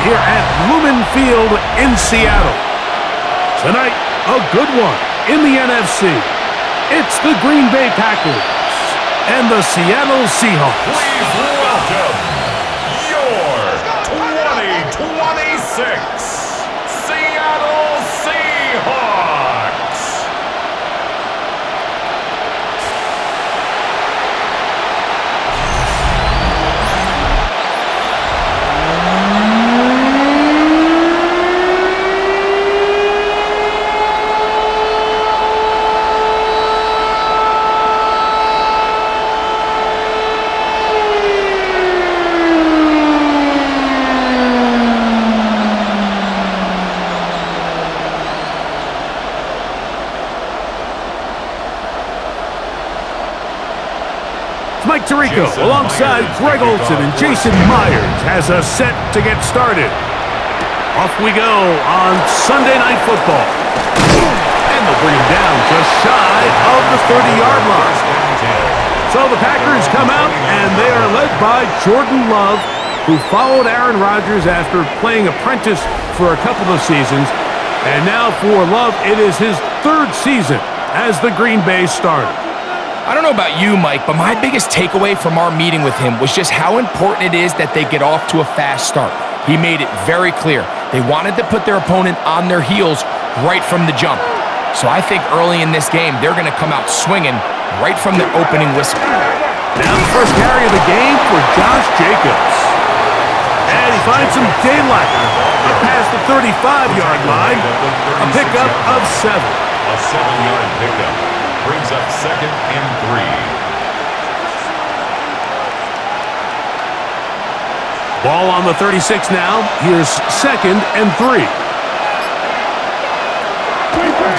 here at Lumen Field in Seattle. Tonight, a good one in the NFC. It's the Green Bay Packers and the Seattle Seahawks. Please welcome your 2026 Seattle Seahawks. Mike Tirico, alongside Greg Olson and Jason Myers, has us set to get started. Off we go on Sunday Night Football. And they'll bring him down just shy of the 30-yard line. So the Packers come out, and they are led by Jordan Love, who followed Aaron Rodgers after playing apprentice for a couple of seasons. And now for Love, it is his third season as the Green Bay starter. I don't know about you, Mike, but my biggest takeaway from our meeting with him was just how important it is that they get off to a fast start. He made it very clear. They wanted to put their opponent on their heels right from the jump. So I think early in this game, they're going to come out swinging right from the opening whistle. Now the first carry of the game for Josh Jacobs. And he finds some daylight up past the 35-yard line. A pickup of 7. A 7-yard pickup brings up 2nd and 3. Ball on the 36 now. Here's 2nd and 3.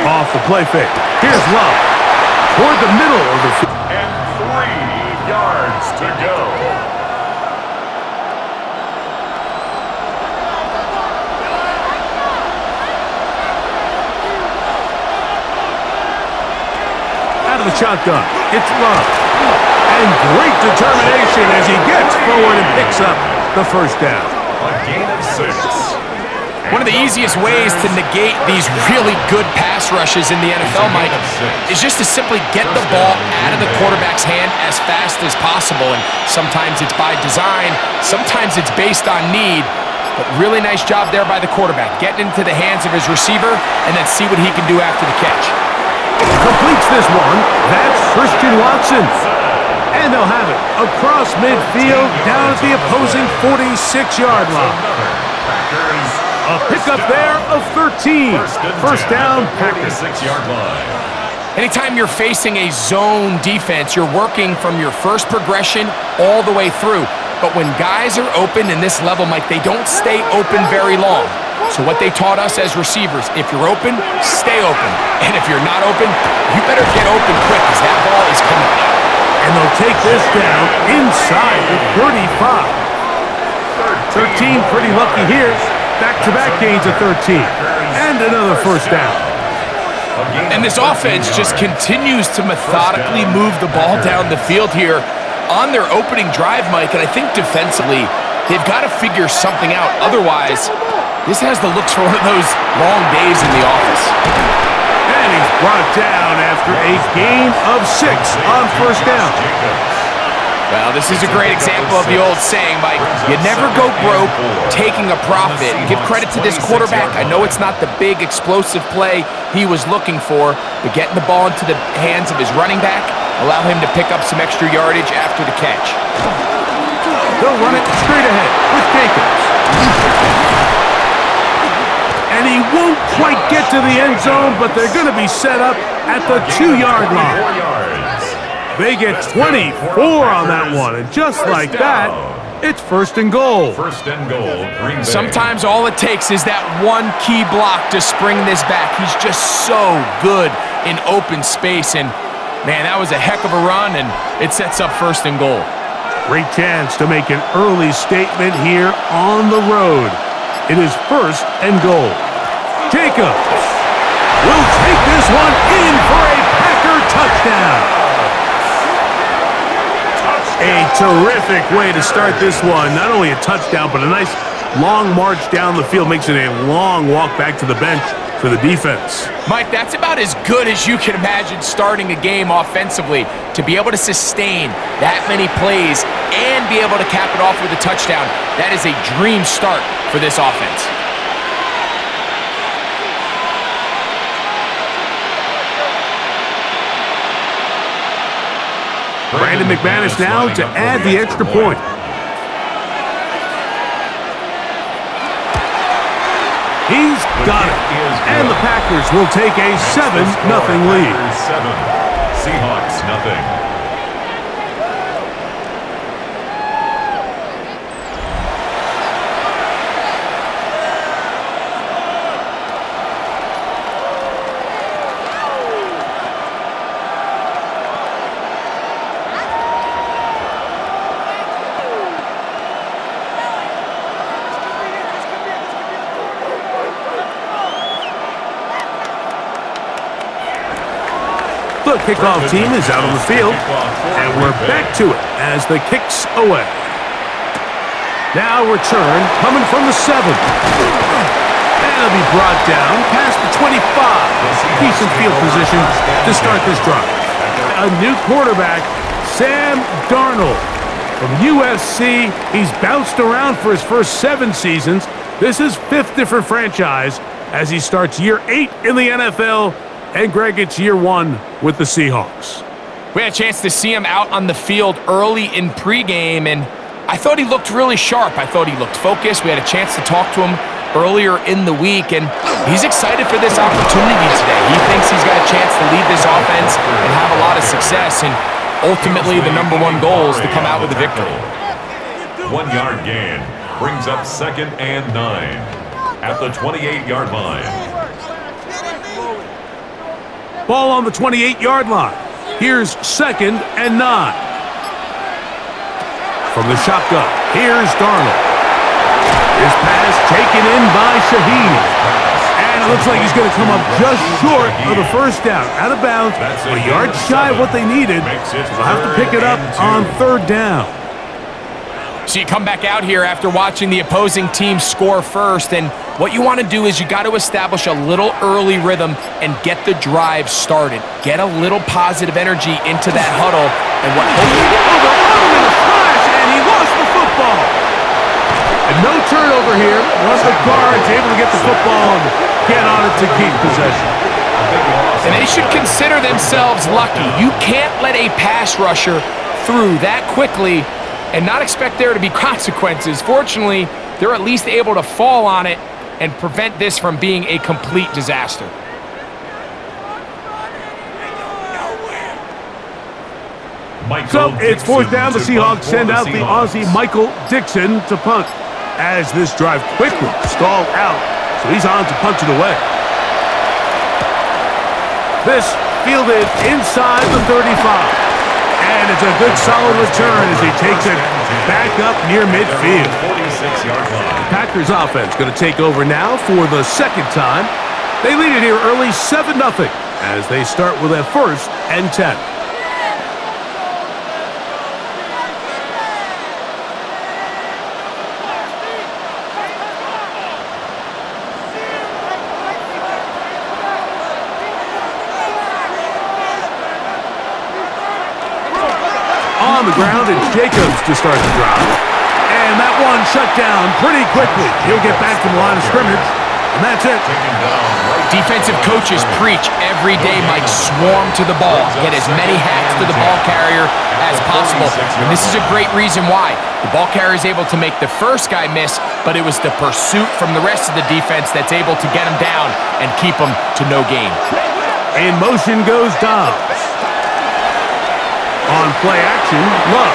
Off the play fake. Here's Love. Toward the middle of the field. And 3 yards to go. Out of the shotgun. It's Love. And great determination as he gets forward and picks up the first down. A gain of 6. One of the easiest ways to negate these really good pass rushes in the NFL, Mike, is just to simply get the ball out of the quarterback's hand as fast as possible. And sometimes it's by design, sometimes it's based on need. But really nice job there by the quarterback, getting into the hands of his receiver and then see what he can do after the catch. Completes this one. That's Christian Watson. And they'll have it across midfield down at the opposing 46-yard line. A pickup there of 13. First down, Packers. 46-yard line. Anytime you're facing a zone defense, you're working from your first progression all the way through. But when guys are open in this level, Mike, they don't stay open very long. So what they taught us as receivers, if you're open, stay open. And if you're not open, you better get open quick because that ball is coming out. And they'll take this down inside the 35. 13 pretty lucky here. Back-to-back gains of 13. And another first down. And this offense just continues to methodically move the ball down the field here on their opening drive, Mike. And I think defensively, they've got to figure something out. Otherwise, this has the looks for one of those long days in the office. And he's brought down after a gain of 6 on first down. Well, this is a great example of the old saying, Mike, you never go broke taking a profit. Give credit to this quarterback. I know it's not the big explosive play he was looking for, but getting the ball into the hands of his running back, allow him to pick up some extra yardage after the catch. They'll run it straight ahead with Jacobs. And he won't quite get to the end zone, but they're going to be set up at the 2-yard line. They get 24 on that one, and just like that, it's first and goal. First and goal, Green Bay. Sometimes all it takes is that one key block to spring this back. He's just so good in open space, and man, that was a heck of a run, and it sets up first and goal. Great chance to make an early statement here on the road. It is first and goal. Jacobs will take this one in for a Packer touchdown. A terrific way to start this one. Not only a touchdown, but a nice long march down the field makes it a long walk back to the bench for the defense. Mike, that's about as good as you can imagine starting a game offensively. To be able to sustain that many plays and be able to cap it off with a touchdown, that is a dream start for this offense. Brandon McManus now to add the extra point. He's got it. And the Packers will take a 7-0 lead. 7. Seahawks, nothing. The kickoff team is out on the field, and we're back to it as the kick's away. Now return coming from the 7. And it'll be brought down past the 25. Decent field position to start this drive. A new quarterback, Sam Darnold from USC. He's bounced around for his first 7 seasons. This is 5th different franchise as he starts year 8 in the NFL. And Greg, it's year 1 with the Seahawks. We had a chance to see him out on the field early in pregame, and I thought he looked really sharp. I thought he looked focused. We had a chance to talk to him earlier in the week, and he's excited for this opportunity today. He thinks he's got a chance to lead this offense and have a lot of success, and ultimately the #1 goal is to come out with a victory. 1 yard gain brings up 2nd and 9 at the 28-yard line. Ball on the 28-yard line. Here's 2nd and 9. From the shotgun, here's Darnold. His pass taken in by Shaheed. And it looks like he's going to come up just short of the first down. Out of bounds, a yard shy of what they needed. So they'll have to pick it up on 3rd down. So you come back out here after watching the opposing team score first, and what you want to do is you got to establish a little early rhythm and get the drive started. Get a little positive energy into that huddle, and what hopefully... Oh, they're on him in a flash, and he lost the football. And no turnover here. One of the guards able to get the football and get on it to keep possession. And they should consider themselves lucky. You can't let a pass rusher through that quickly and not expect there to be consequences. Fortunately, they're at least able to fall on it and prevent this from being a complete disaster. So it's 4th down. The Seahawks send out the Aussie Michael Dixon to punt as this drive quickly stalled out. So he's on to punt it away. This fielded inside the 35. And it's a good solid return as he takes it back up near midfield. The Packers offense going to take over now for the 2nd time. They lead it here early 7-0 as they start with a 1st and 10. On the ground, it's Jacobs to start the drive. And that one shut down pretty quickly. He'll get back to the line of scrimmage, and that's it. Defensive coaches preach every day, Mike, swarm to the ball. Get as many hacks to the ball carrier as possible. And this is a great reason why. The ball carrier is able to make the first guy miss, but it was the pursuit from the rest of the defense that's able to get him down and keep him to no gain. In motion goes Dobbs. On play action, Love.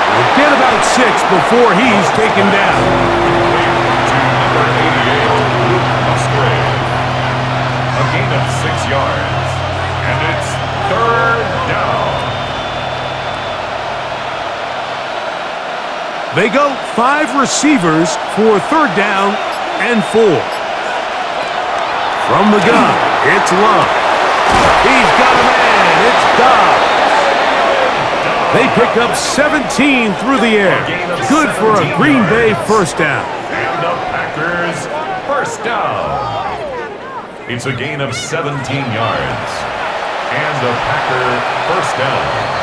We'll get about 6 before he's taken down. Number 88, a gain of 6 yards, and it's 3rd down. They go 5 receivers for 3rd down and 4. From the gun, it's Love. He's got a man. It's Dobbs. They They pick up 17 through the air. Good for a Green Bay first down. And the Packers first down. It's a gain of 17 yards. And the Packer first down.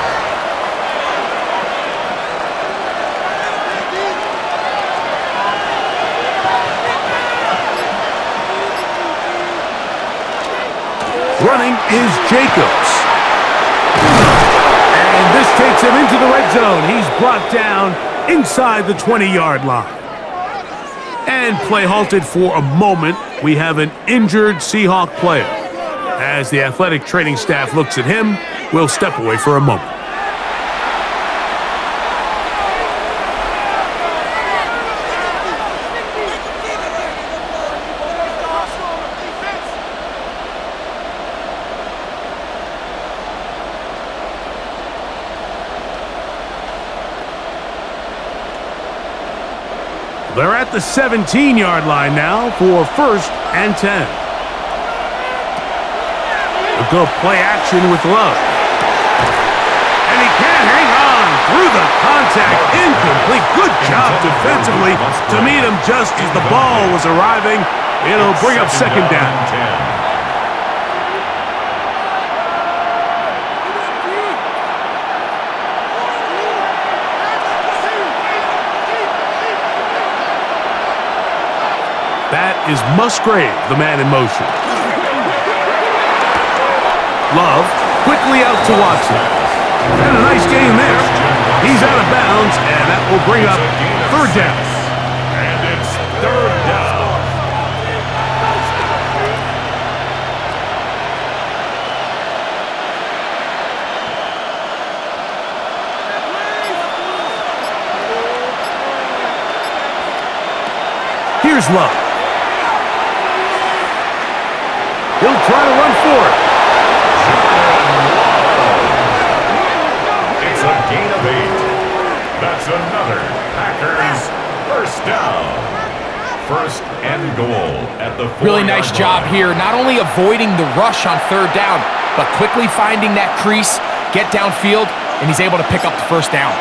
Running is Jacobs. And this takes him into the red zone. He's brought down inside the 20-yard line. And play halted for a moment. We have an injured Seahawk player. As the athletic training staff looks at him, we'll step away for a moment. They're at the 17-yard line now for 1st and 10. We'll go play action with Love. And he can't hang on through the contact. Incomplete. Good job defensively to meet him just as the ball was arriving. It'll bring up 2nd down. That is Musgrave, the man in motion. Love quickly out to Watson. And a nice game there. He's out of bounds, and that will bring up 3rd down. And it's 3rd down. Here's Love. He'll try to run for it. It's a gain of 8. That's another Packers first down. 1st and goal at the 4-yard line. Really nice job here, not only avoiding the rush on 3rd down, but quickly finding that crease, get downfield, and he's able to pick up the 1st down.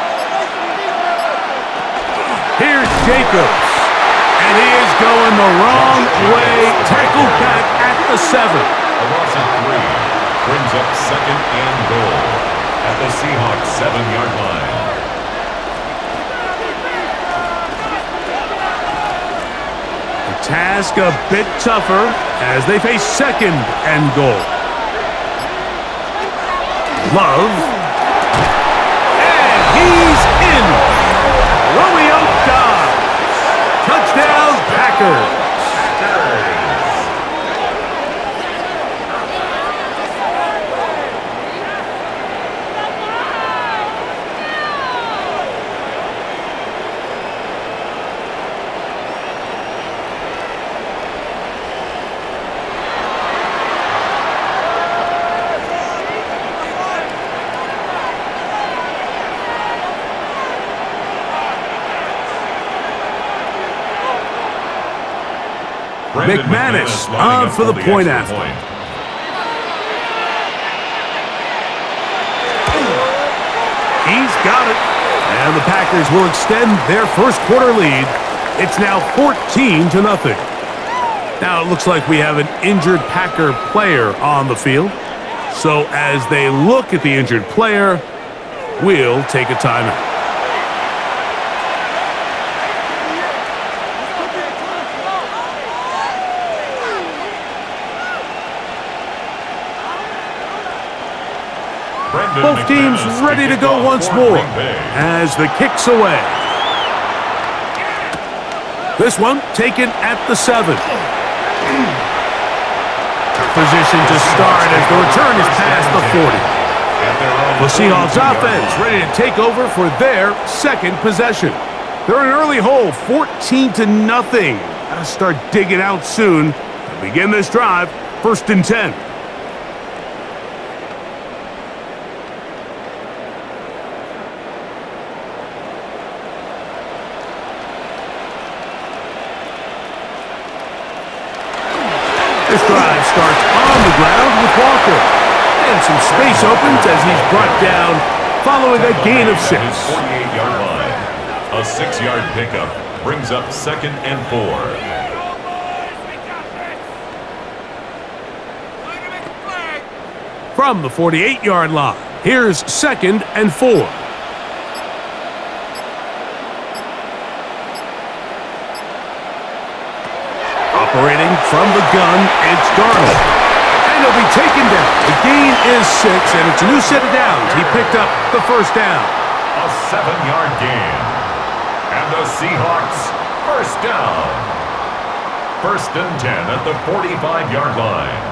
Here's Jacobs. And he is going the wrong way. Tackled back at the 7. A loss of 3 brings up 2nd and goal at the Seahawks 7-yard line. The task a bit tougher as they face 2nd and goal. Love. And he's in. Romeo Dobbs. Touchdown, Packers. McManus on for the point after. He's got it. And the Packers will extend their first quarter lead. It's now 14-0. Now it looks like we have an injured Packer player on the field. So as they look at the injured player, we'll take a timeout. Both teams ready to go once more as the kick's away. This one taken at the 7. Position to start as the return is past the 40. The Seahawks offense ready to take over for their 2nd possession. They're in an early hole, 14-0. Gotta start digging out soon to begin this drive. 1st and 10. This drive starts on the ground with Walker. And some space opens as he's brought down following a gain of 6. At his 48-yard line. A 6-yard pickup brings up 2nd and 4. From the 48-yard line, here's 2nd and 4. Operating from the gun, it's Darnold. And he'll be taken down. The gain is 6, and it's a new set of downs. He picked up the first down. A 7-yard gain. And the Seahawks first down. 1st and 10 at the 45-yard line.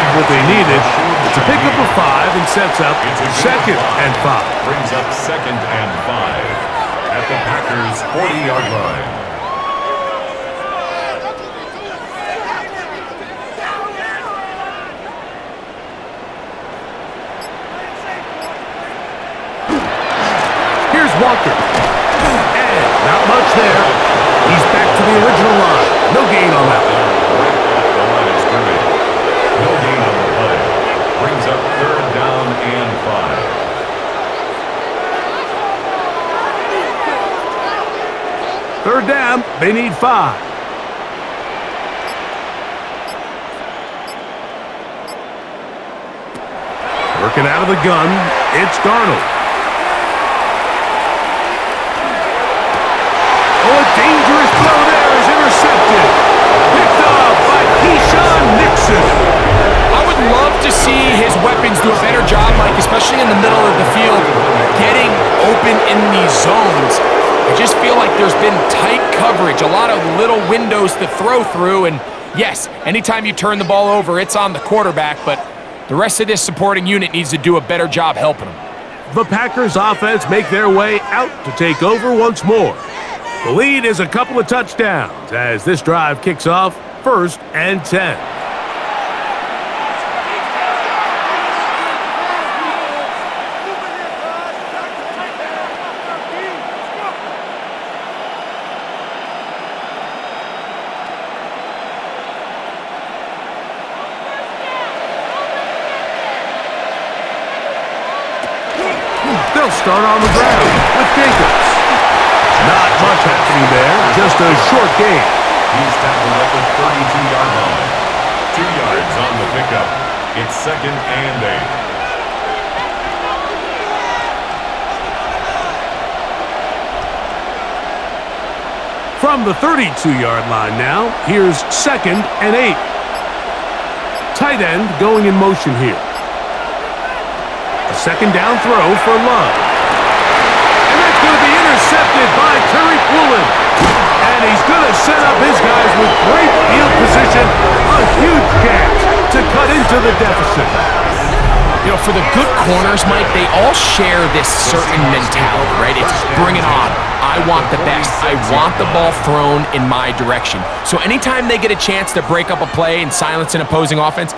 What they needed. It's a pickup of 5 and sets up 2nd and 5. Brings up 2nd and 5 at the Packers' 40-yard line. Here's Walker. And not much there. He's back to the original line. No gain on that one. No gain on the play. Brings up 3rd down and 5. 3rd down, they need 5. Working out of the gun, it's Darnold. Oh, a dangerous throw there is intercepted. Picked off by Keyshawn Nixon. Love to see his weapons do a better job, Mike, especially in the middle of the field, getting open in these zones. I just feel like there's been tight coverage, a lot of little windows to throw through, and yes, anytime you turn the ball over, it's on the quarterback, but the rest of this supporting unit needs to do a better job helping him. The Packers offense make their way out to take over once more. The lead is a couple of touchdowns as this drive kicks off 1st and 10. They'll start on the ground with Jacobs. Not much happening there, just a short gain. He's tackled at the 32-yard line. 2 yards on the pickup. It's 2nd and 8. From the 32-yard line now, here's 2nd and 8. Tight end going in motion here. A 2nd down throw for Love. And that's going to be intercepted by Tariq Woolen. And he's going to set up his guys with great field position. A huge chance to cut into the deficit. You know, for the good corners, Mike, they all share this certain mentality, right? It's bring it on. I want the best. I want the ball thrown in my direction. So anytime they get a chance to break up a play and silence an opposing offense,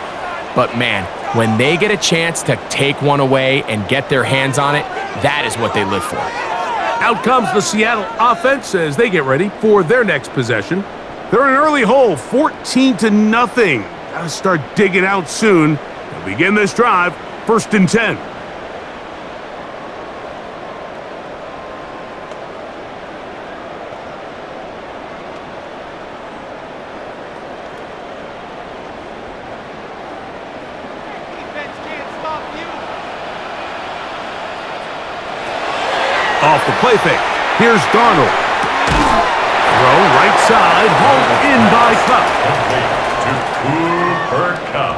but man, when they get a chance to take one away and get their hands on it, that is what they live for. Out comes the Seattle offense as they get ready for their next possession. They're in an early hole, 14-0. Gotta start digging out soon. They'll begin this drive, 1st and 10. Off the play fake. Here's Darnold. Throw right side, home in by Cup. To Cooper Cup.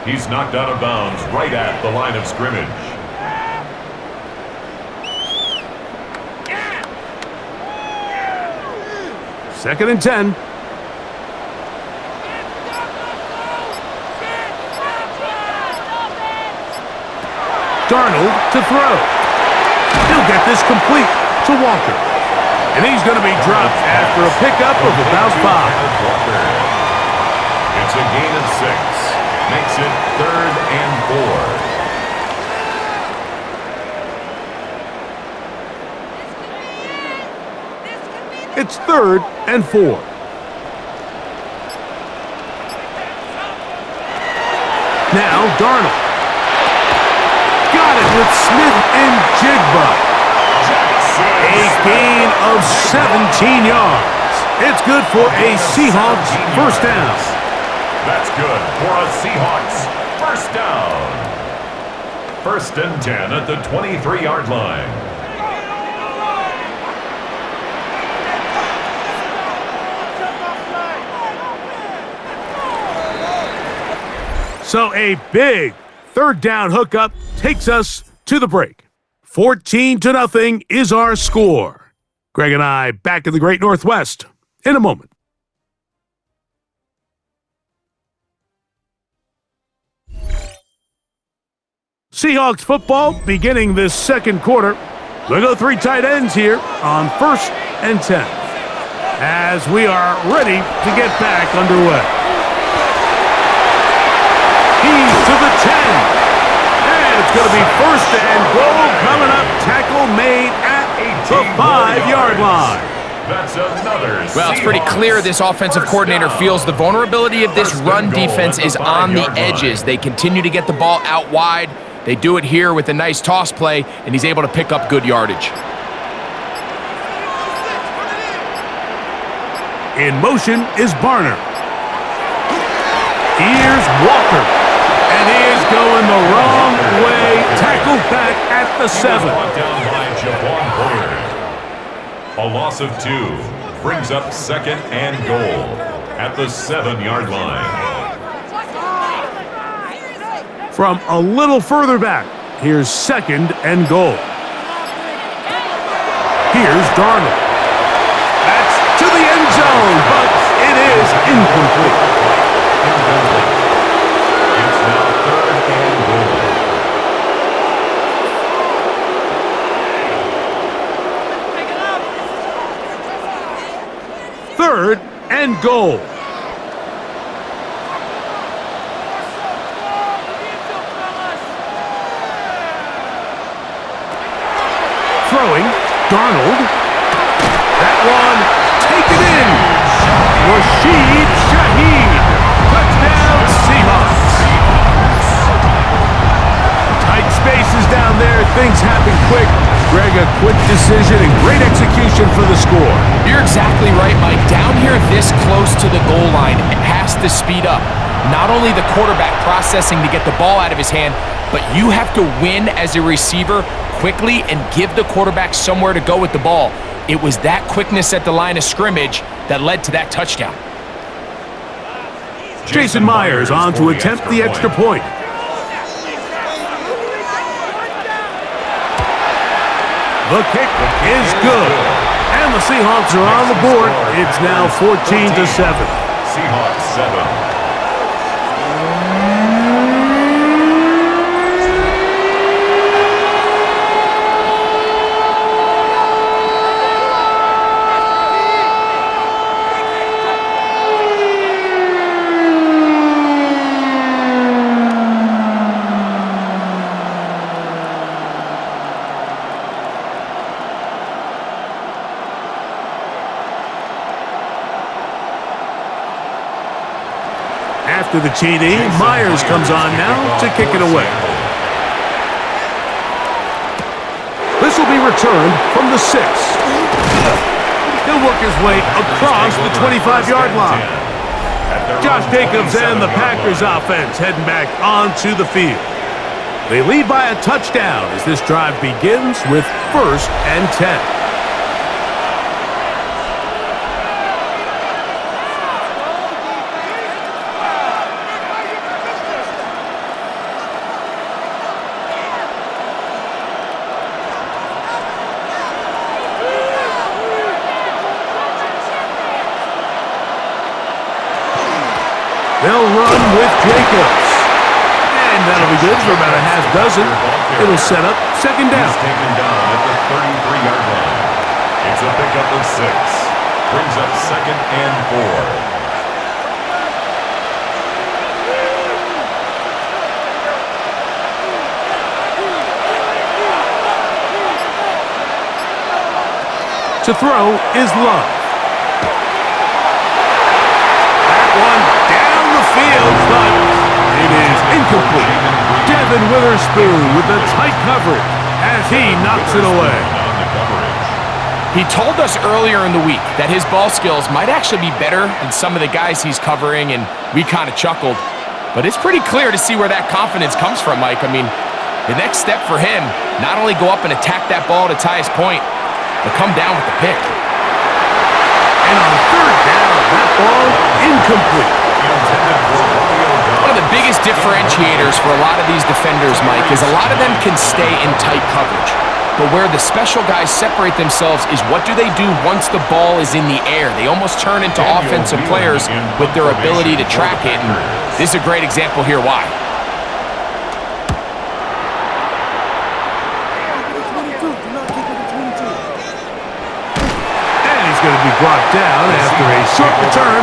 He's knocked out of bounds right at the line of scrimmage. Second and 10. Darnold to throw. He'll get this complete to Walker. And he's going to be dropped after a pickup of about 5. It's a gain of 6. Makes it 3rd and 4. It's 3rd and 4. Now Darnold. Got it with Smith and Jigba. A gain of 17 yards. It's good for a Seahawks first down. That's good for a Seahawks first down. 1st and 10 at the 23-yard line. So a big 3rd down hookup takes us to the break. 14-0 is our score. Greg and I back in the Great Northwest in a moment. Seahawks football beginning this 2nd quarter. We'll go 3 tight ends here on 1st and 10 as we are ready to get back underway. He's to the 10. And it's going to be 1st and goal coming up. Tackle made at the 5-yard line. That's another. Well, it's pretty clear this offensive coordinator feels the vulnerability of this run defense is on the edges. They continue to get the ball out wide. They do it here with a nice toss play, and he's able to pick up good yardage. In motion is Barner. Here's Walker. And he is going the wrong way. Tackled back at the 7. Brought down by Javon Bullard. A loss of 2 brings up 2nd and goal at the 7-yard line. From a little further back, here's 2nd and goal. Here's Darnold. That's to the end zone, but it is incomplete. It's now 3rd and goal. 3rd and goal. Throwing, Darnold. That one taken in. Rashid Shaheed. Touchdown, Seahawks. Tight spaces down there. Things happen quick. Greg, a quick decision and great execution for the score. You're exactly right, Mike. Down here this close to the goal line, it has to speed up. Not only the quarterback processing to get the ball out of his hand, but you have to win as a receiver quickly and give the quarterback somewhere to go with the ball. It was that quickness at the line of scrimmage that led to that touchdown. Jason Myers on to attempt the extra point. The kick is good. And the Seahawks are on the board. It's now 14-7. Seahawks 7. After the TD, Myers comes on now to kick it away. This will be returned from the 6. He'll work his way across the 25-yard line. Josh Jacobs and the Packers offense heading back onto the field. They lead by a touchdown as this drive begins with 1st and 10. They'll run with Jacobs. And that'll be good for about a half dozen. It'll set up 2nd down. He's taken down at the 33-yard line. It's a pickup of 6. Brings up 2nd and 4. To throw is Love. That one down the field, but it is incomplete. Devin Witherspoon with the tight coverage as he knocks it away. He told us earlier in the week that his ball skills might actually be better than some of the guys he's covering, and we kind of chuckled. But it's pretty clear to see where that confidence comes from, Mike. I mean, the next step for him, not only go up and attack that ball to tie his point, but come down with the pick. And on third down, that ball incomplete. One of the biggest differentiators for a lot of these defenders, Mike, is a lot of them can stay in tight coverage. But where the special guys separate themselves is what do they do once the ball is in the air. They almost turn into offensive players with their ability to track it. And this is a great example here why. And he's going to be brought down after a short return.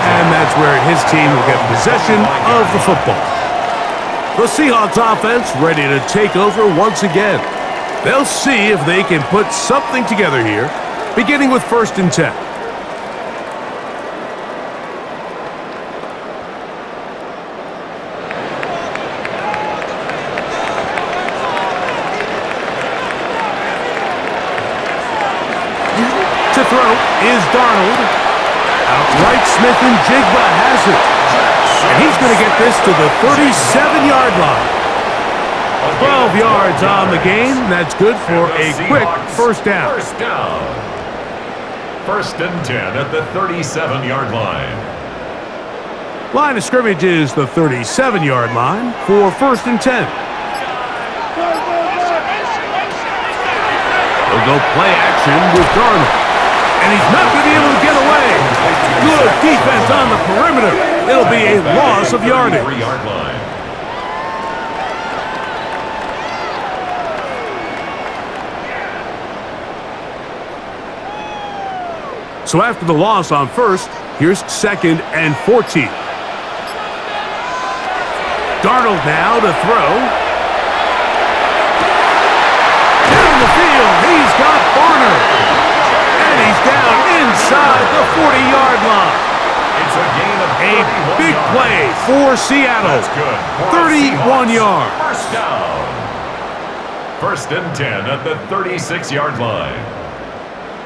And that's where his team will get possession of the football. The Seahawks offense ready to take over once again. They'll see if they can put something together here, beginning with 1st and 10. To throw is Darnold. Outright Smith and Jigba has it. And he's going to get this to the 37-yard line. 12 yards on the game. That's good for a quick first down. First down. 1st and 10 at the 37-yard line. Line of scrimmage is the 37-yard line for 1st and 10. They'll go play action with Darnold. And he's not going to be able to get away. Good defense on the perimeter. It'll be a loss of yardage. 3-yard line. So after the loss on 1st, here's 2nd and 14. Darnold now to throw. Down the field, he's got Barner. And he's down inside the 40-yard line. It's a gain of 31 A big yards. play for Seattle. That's good. 31 yards. First down. 1st and 10 at the 36-yard line.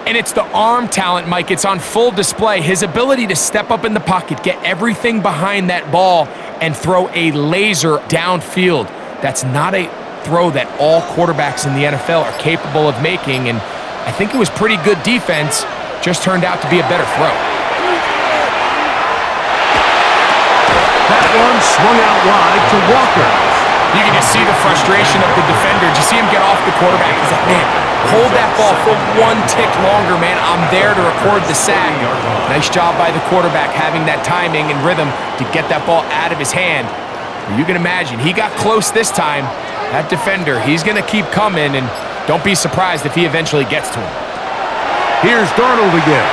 And it's the arm talent, Mike. It's on full display. His ability to step up in the pocket, get everything behind that ball, and throw a laser downfield. That's not a throw that all quarterbacks in the NFL are capable of making, and I think it was pretty good defense. Just turned out to be a better throw. That one swung out wide to Walker. You can just see the frustration of the defender. Did you see him get off the quarterback? He's like, man, hold that ball for one tick longer, man. I'm there to record the sack. Nice job by the quarterback having that timing and rhythm to get that ball out of his hand. You can imagine, he got close this time. That defender, he's going to keep coming, and don't be surprised if he eventually gets to him. Here's Darnold again.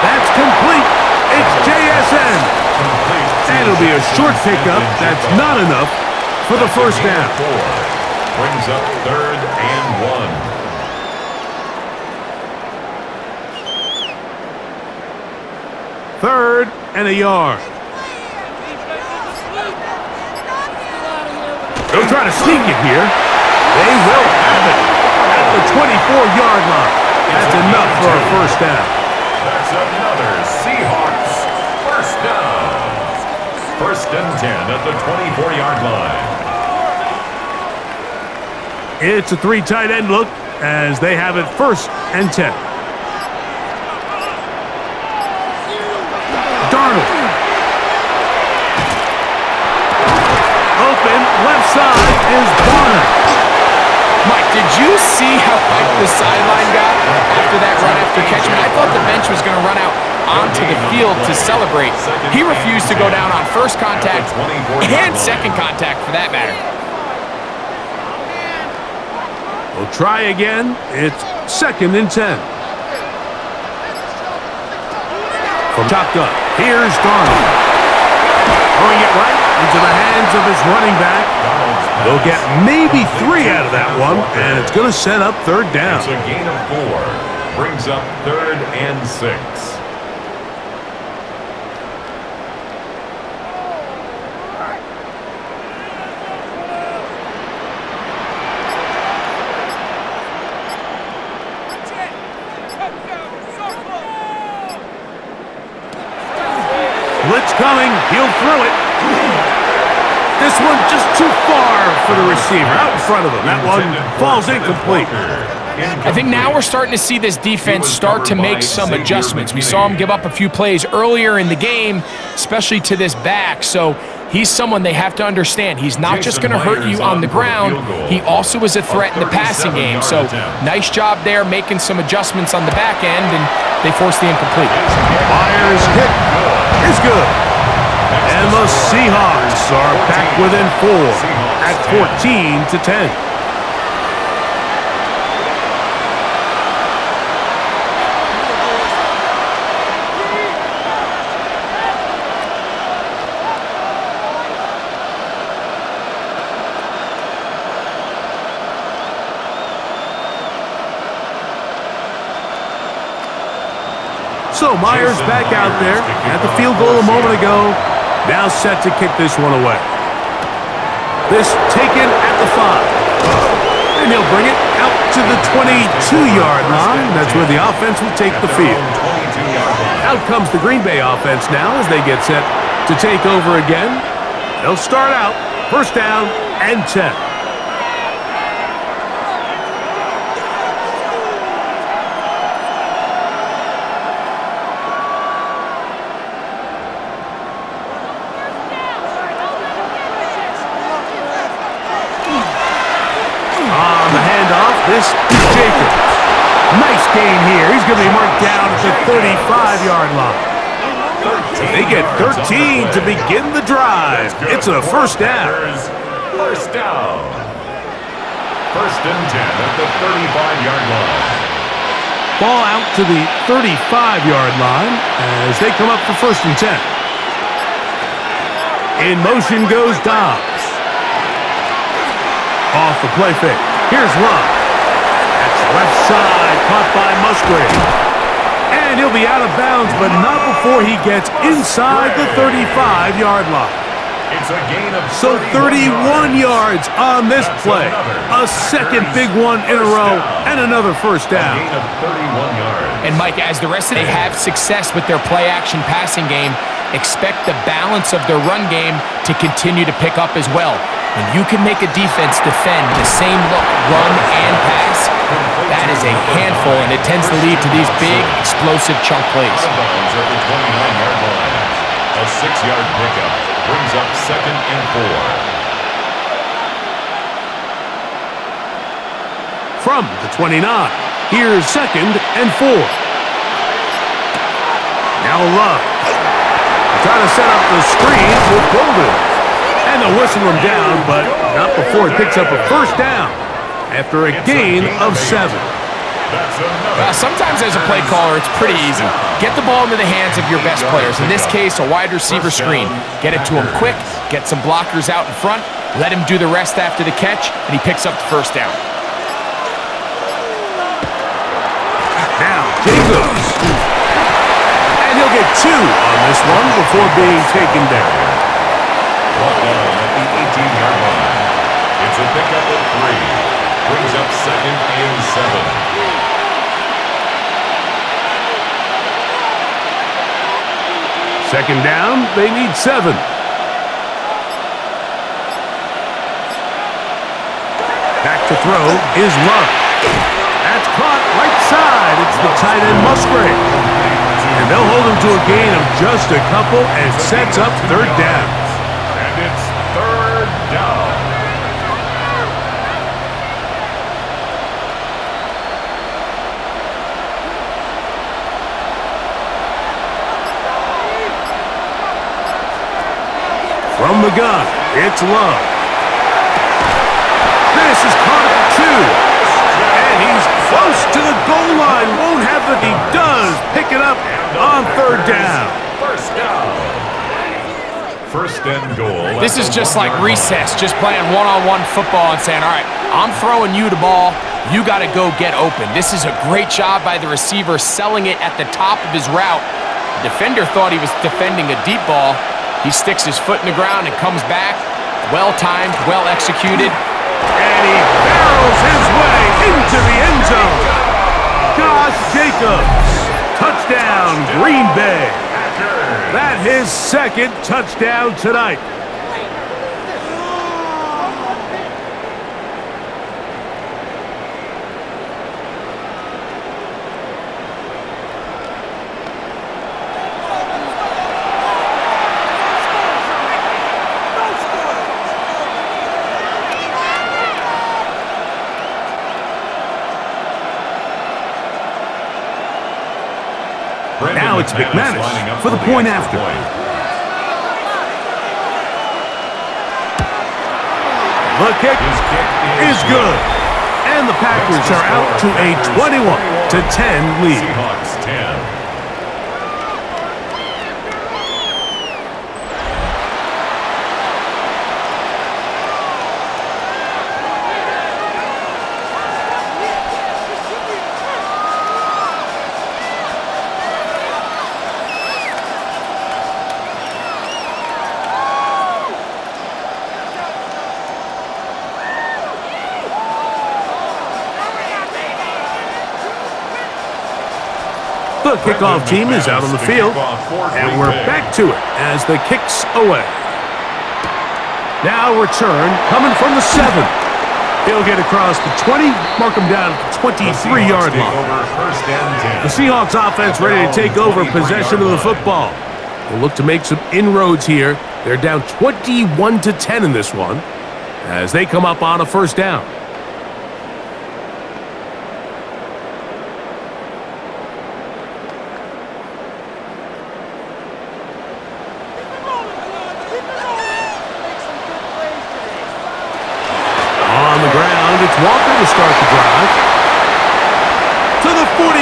That's complete. It's JSN. And it'll be a short pickup. That's not enough for the first down. Brings up 3rd and 1. 3rd and a yard. They'll try to sneak it here. They will have it at the 24-yard line. That's enough for a first down. That's another Seahawks first down. 1st and 10 at the 24-yard line. It's a 3 tight end look as they have it 1st and 10. Darnold. Open, left side is Barner. Mike, did you see how hyped the sideline got after that run after catch? I thought the bench was going to run out onto the field to celebrate. He refused to go down on first contact and second contact for that matter. We'll try again. It's 2nd and 10. From shotgun, here's Darnold. Throwing it right into the hands of his running back. They'll get maybe 3 out of that one, and it's going to set up 3rd down. It's a gain of 4. brings up 3rd and 6. Blitz coming. He'll throw it. This one just too far for the receiver. Out in front of him. That one falls incomplete. I think now we're starting to see this defense start to make some adjustments. We saw him give up a few plays earlier in the game, especially to this back. So he's someone they have to understand. He's not just going to hurt you on the ground. He also is a threat in the passing game. So nice job there making some adjustments on the back end, and they forced the incomplete. Myers' kick is good. And the Seahawks are back within 4 at 14-10. So Myers back out there at the field goal a moment ago. Now set to kick this one away. This taken at the 5. And he'll bring it out to the 22-yard line. That's where the offense will take the field. Out comes the Green Bay offense now as they get set to take over again. They'll start out 1st down and 10. This is Jacobs. Nice gain here. He's going to be marked down at the 35-yard line. They get 13 to begin the drive. It's a 1st down. 1st down. 1st and 10 at the 35-yard line. Ball out to the 35-yard line as they come up for 1st and 10. In motion goes Dobbs. Off the play fake. Here's Love. Left side, caught by Musgrave. And he'll be out of bounds, but not before he gets inside the 35-yard line. It's a gain of so 31 yards on this play. A second big one in a row, and another 1st down. A gain of 31 yards. And Mike, as the rest of them have success with their play-action passing game, expect the balance of their run game to continue to pick up as well. When you can make a defense defend the same look, run and pass, that is a handful, and it tends to lead to these big, explosive chunk plays. Out of bounds at the 29-yard line. A 6-yard pickup brings up 2nd and 4. From the 29, here's 2nd and 4. Now Love. Trying to set up the screen with Golden. And they'll whistle him down, but not before it picks up a 1st down after a gain of 7. Sometimes as a play caller, it's pretty easy. Get the ball into the hands of your best players. In this case, a wide receiver screen. Get it to him quick, get some blockers out in front, let him do the rest after the catch, and he picks up the 1st down. Now, Jacobs. And he'll get 2 on this one before being taken down. Brought down at the 18-yard line. It's a pickup of 3. Brings up 2nd and 7. 2nd down, they need 7. Back to throw is Love. That's caught right side. It's the tight end Musgrave. And they'll hold him to a gain of just a couple and sets up 3rd down. And it's 3rd down. From the gun, it's Love. This is caught at 2. And he's close to the goal line. Won't have the... He does pick it up on 3rd down. 1st down. 1st and goal. This is just like recess, just playing one-on-one football and saying, all right, I'm throwing you the ball. you got to go get open. This is a great job by the receiver selling it at the top of his route. The defender thought he was defending a deep ball. He sticks his foot in the ground and comes back. Well-timed, well-executed. And he barrels his way into the end zone. Josh Jacobs. Touchdown, Green Bay. That's his second touchdown tonight. Now it's McManus for the point after. The kick is good. And the Packers are out to a 21-10 lead. Seahawks 10. The kickoff team is out on the field, and we're back to it as the kick's away. Now return coming from the 7. He'll get across the 20, mark him down at the 23-yard line. The Seahawks offense ready to take over possession of the football. They'll look to make some inroads here. They're down 21-10 in this one as they come up on a first down. It's Walker to start the drive. To the 45.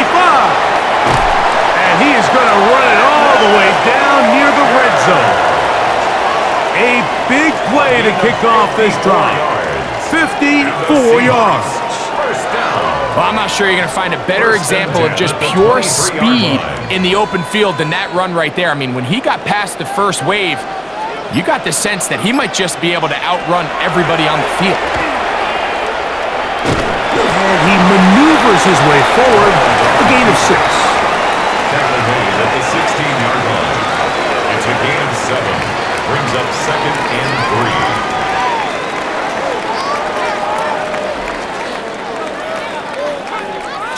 And he is going to run it all the way down near the red zone. A big play to kick off this drive. 54 yards. Well, I'm not sure you're going to find a better example of just pure speed in the open field than that run right there. I mean, when he got past the first wave, you got the sense that he might just be able to outrun everybody on the field. And he maneuvers his way forward, a gain of 6. Tackle made at the 16-yard line. It's a gain of 7. Brings up 2nd and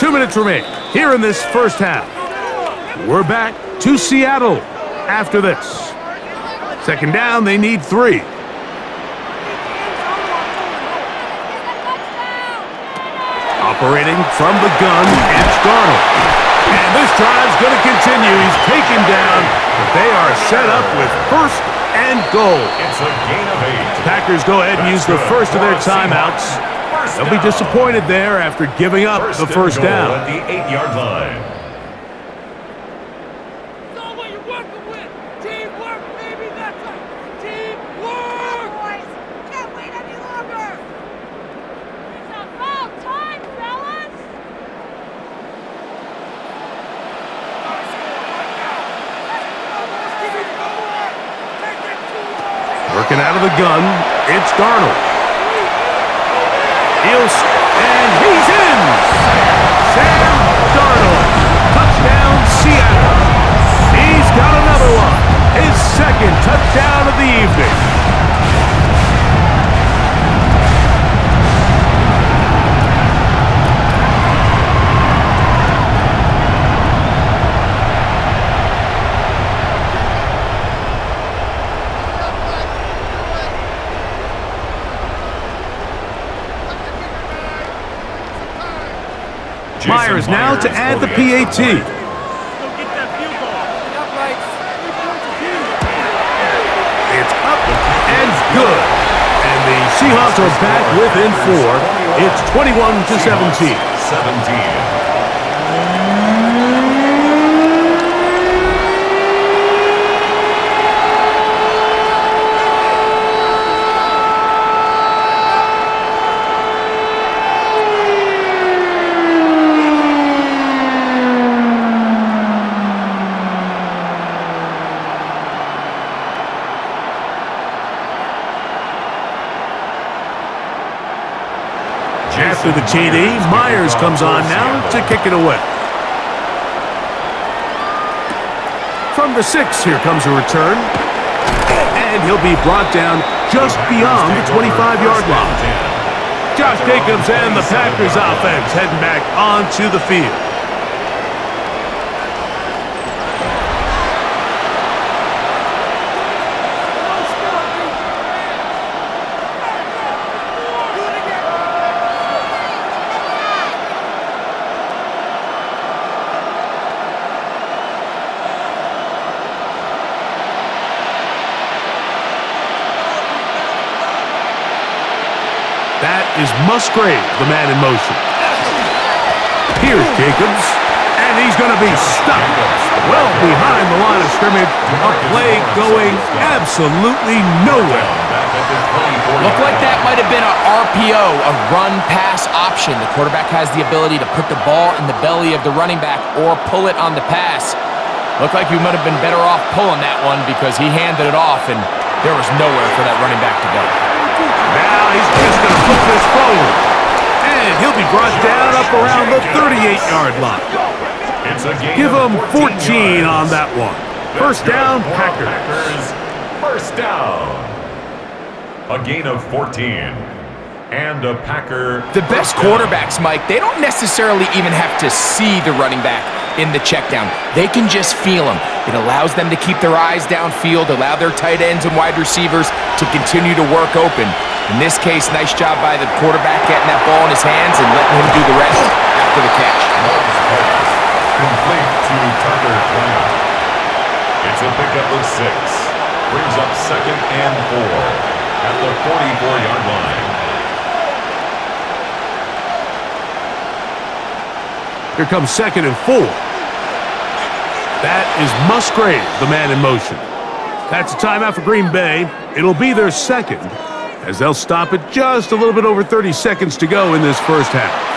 3. 2 minutes remain here in this first half. We're back to Seattle after this. Second down, they need 3. Operating from the gun, it's Darnold. And this drive's going to continue. He's taken down, but they are set up with 1st and goal. It's a gain of 8. Packers go ahead and use the first of their timeouts. They'll be disappointed there after giving up the first down. At the 8-yard line. Working out of the gun, it's Darnold. And he's in! Sam Darnold. Touchdown, Seattle. He's got another one. His 2nd touchdown of the evening. Myers now to add the PAT. It's up and good. And the Seahawks are back within 4. It's 21-17. 17. After the TD, Myers comes on now to kick it away. From the 6, here comes a return. And he'll be brought down just beyond the 25-yard line. Josh Jacobs and the Packers offense heading back onto the field. That is Musgrave, the man in motion. Here's Jacobs, and he's going to be stuck well behind the line of scrimmage. A play going absolutely nowhere. Looked like that might have been a RPO, a run-pass option. The quarterback has the ability to put the ball in the belly of the running back or pull it on the pass. Looked like he might have been better off pulling that one because he handed it off, and there was nowhere for that running back to go. Now he's just going to put this forward. And he'll be brought down up around the 38-yard line. Give him 14 on that one. First down, Packers. First down. A gain of 14. And a Packer. The best quarterbacks, Mike, they don't necessarily even have to see the running back in the check down. They can just feel him. It allows them to keep their eyes downfield, allow their tight ends and wide receivers to continue to work open. In this case, nice job by the quarterback getting that ball in his hands and letting him do the rest after the catch. Complete to Tucker Clown. It's a pickup of 6. Brings up 2nd and 4 at the 44-yard line. Here comes 2nd and 4. That is Musgrave, the man in motion. That's a timeout for Green Bay. It'll be their second, as they'll stop it just a little bit over 30 seconds to go in this first half.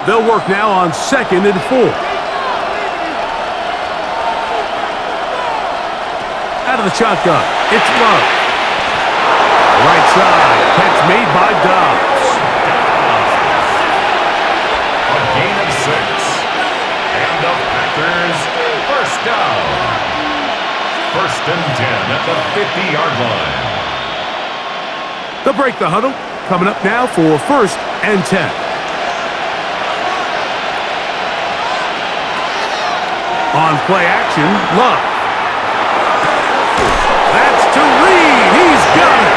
They'll work now on 2nd and 4. Out of the shotgun, it's Love. Right side, catch made by Dobbs. A gain of 6. And the Packers first down. 1st and 10 at the 50-yard line. They'll break the huddle. Coming up now for 1st and 10. On play action, Love. That's to Reed. He's got it.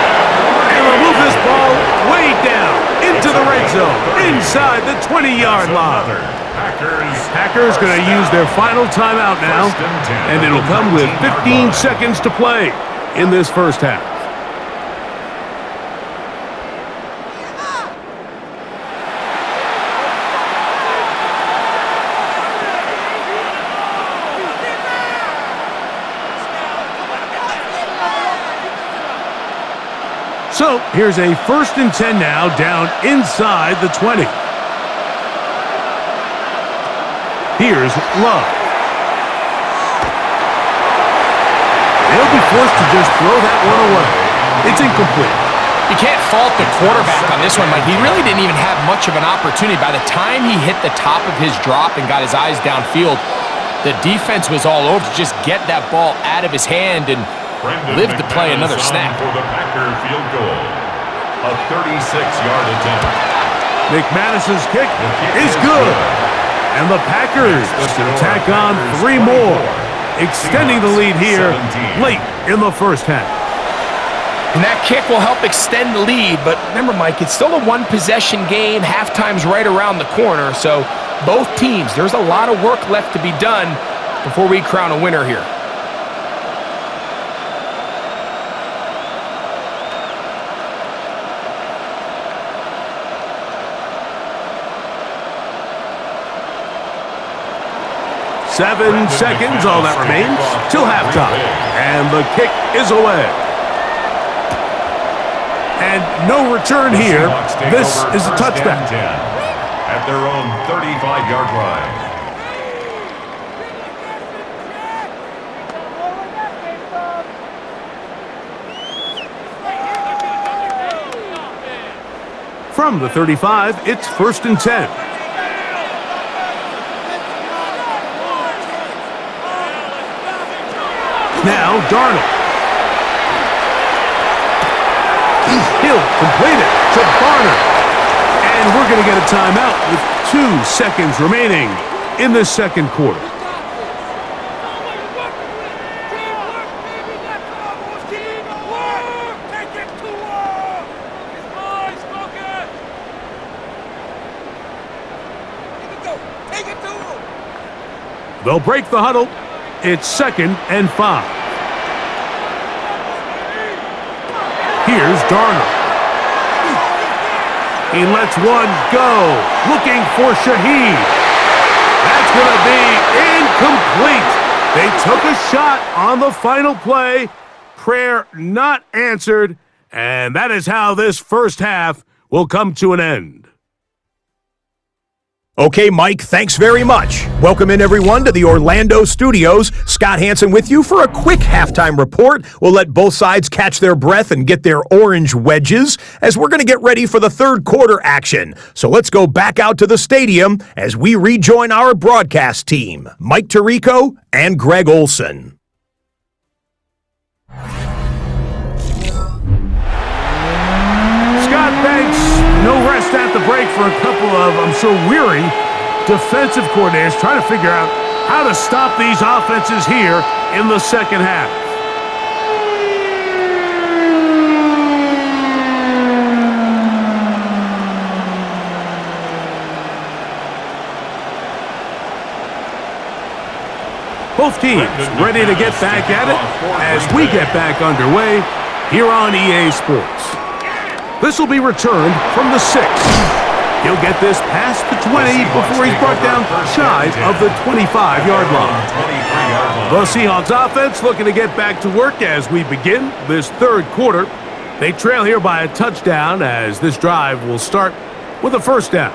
And they'll move this ball way down into the red zone, inside the 20-yard line. Packers going to use their final timeout now, and it'll come with 15 seconds to play in this first half. So, here's a 1st and 10 now, down inside the 20. Here's Love. They'll be forced to just throw that one away. It's incomplete. You can't fault the quarterback on this one, Mike. He really didn't even have much of an opportunity. By the time he hit the top of his drop and got his eyes downfield, the defense was all over to just get that ball out of his hand and live to play another snap. For the Packer field goal. A 36-yard attempt. McManus's kick is good. And the Packers can tack on 3 more, extending the lead here late in the first half. And that kick will help extend the lead, but remember, Mike, it's still a one-possession game. Halftime's right around the corner, so both teams, there's a lot of work left to be done before we crown a winner here. Seven seconds, all that remains, till halftime. And the kick is away. And no return here. This is a touchback. at their own 35-yard line. From the 35, it's 1st and 10. Now Darnold. He'll complete it to Barner. And we're going to get a timeout with 2 seconds remaining in the second quarter. They'll break the huddle. It's 2nd and 5. Here's Darnold. He lets one go. Looking for Shaheed. That's going to be incomplete. They took a shot on the final play. Prayer not answered. And that is how this first half will come to an end. Okay, Mike, thanks very much. Welcome in, everyone, to the Orlando studios. Scott Hansen with you for a quick halftime report. We'll let both sides catch their breath and get their orange wedges as we're going to get ready for the third quarter action. So let's go back out to the stadium as we rejoin our broadcast team, Mike Tirico and Greg Olson. Scott, thanks. No rest at the break for a couple of, I'm sure, weary defensive coordinators trying to figure out how to stop these offenses here in the second half. Both teams ready to get back at it as we get back underway here on EA Sports. This will be returned from the 6. He'll get this past the 20 before he's brought down shy of the 25-yard line. The Seahawks offense looking to get back to work as we begin this third quarter. They trail here by a touchdown as this drive will start with a first down.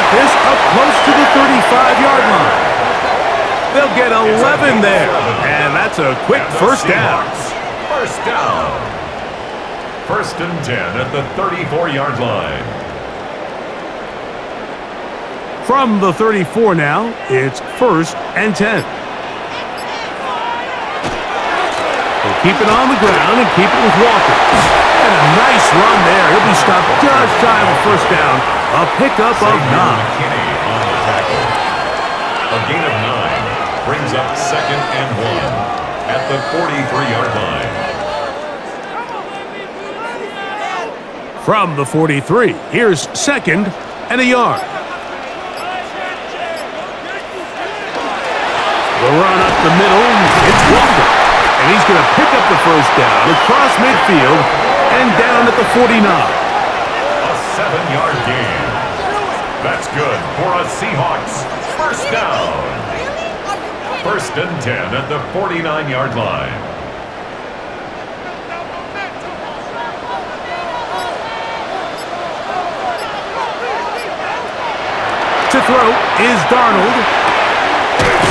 This up close to the 35-yard line. They'll get 11 there, and that's a quick first down. First down. 1st and 10 at the 34-yard line. From the 34 now, it's 1st and 10. They'll keep it on the ground and keep it with Walker. And a nice run there. He'll be stopped just shy of a first down. A pickup of 9. McKinney on the tackle. A gain of 9 brings up 2nd and 1 at the 43-yard line. From the 43, here's 2nd and a yard. The run up the middle, it's Walker. And he's going to pick up the first down across midfield and down at the 49. A 7-yard gain. That's good for a Seahawks first down. 1st and 10 at the 49-yard line. To throw is Darnold.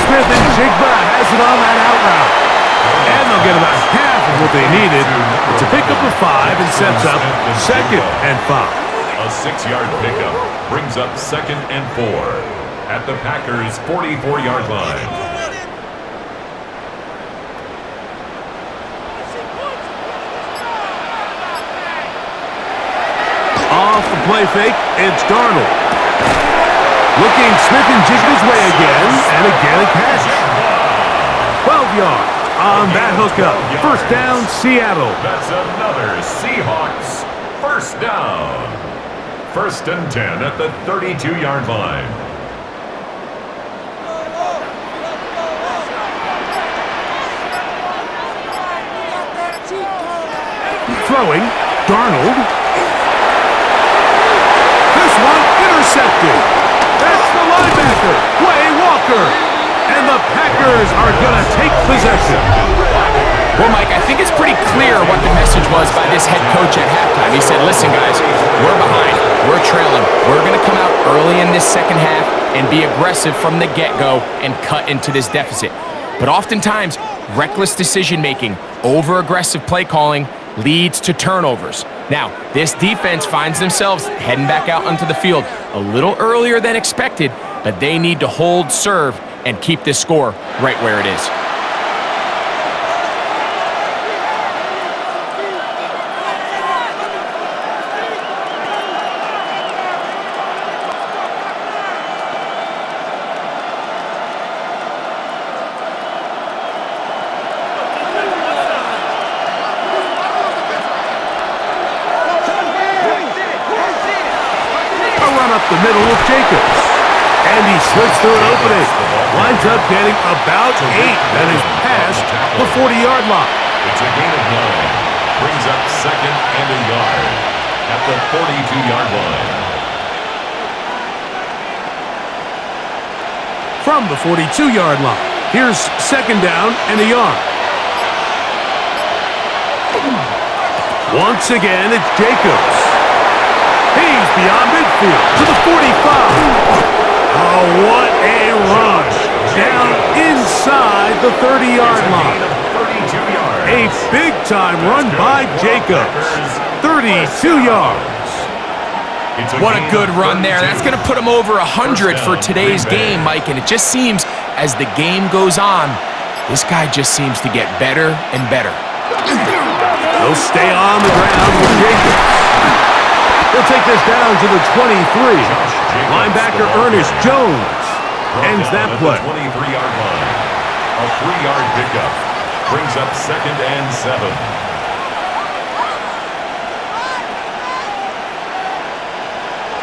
Smith and Jigba has it on that out route. And they'll get about half of what they needed to pick up a 5 and sets up 2nd and 5. A 6-yard pickup brings up 2nd and 4 at the Packers' 44-yard line. Off the play fake, it's Darnold. Looking Smith and Jigba's way again, and again a catch. 12 yards on that hookup. First down, Seattle. That's another Seahawks first down. 1st and 10 at the 32-yard line. Throwing, Darnold. Booker. And the Packers are going to take possession. Well, Mike, I think it's pretty clear what the message was by this head coach at halftime. He said, listen, guys, we're behind. We're trailing. We're going to come out early in this second half and be aggressive from the get-go and cut into this deficit. But oftentimes, reckless decision-making, over-aggressive play calling leads to turnovers. Now, this defense finds themselves heading back out onto the field a little earlier than expected, but they need to hold serve and keep this score right where it is. The middle with Jacobs. And he slits through an opening. Winds up getting about 8. That is past the 40-yard line. It's a gain of 9. Brings up second and a yard at the 42-yard line. From the 42-yard line, here's second down and a yard. Once again, it's Jacobs. He's beyond midfield to the 45. Oh, what a rush. Down inside the 30-yard line. A big-time run by Jacobs. 32 yards. What a good run there. That's going to put him over 100 for today's game, Mike. And it just seems as the game goes on, this guy just seems to get better and better. He'll stay on the ground with Jacobs. He'll take this down to the 23. Linebacker Ernest Jones ends that play. 23-yard line. A 3-yard pickup. Brings up second and 7.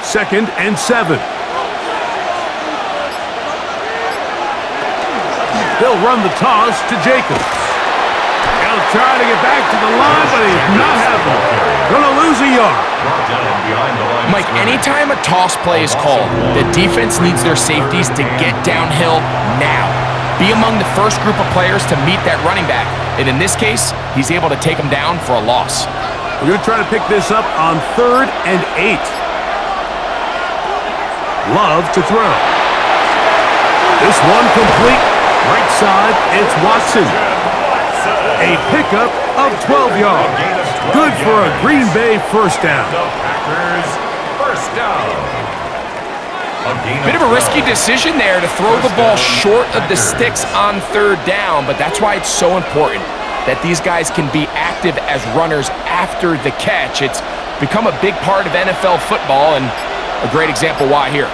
Second and 7. They'll run the toss to Jacobs. He'll try to get back to the line, but he's not happening. Gonna lose a yard. Mike, anytime a toss play is called, the defense needs their safeties to get downhill now. Be among the first group of players to meet that running back. And in this case, he's able to take him down for a loss. We're gonna try to pick this up on 3rd and 8. Love to throw. This one complete. Right side, it's Watson. A pickup of 12 yards. Good for a Green Bay first down. The Packers first down. Bit of a risky decision there to throw the ball short of the sticks on 3rd down, but that's why it's so important that these guys can be active as runners after the catch. It's become a big part of NFL football, and a great example why here.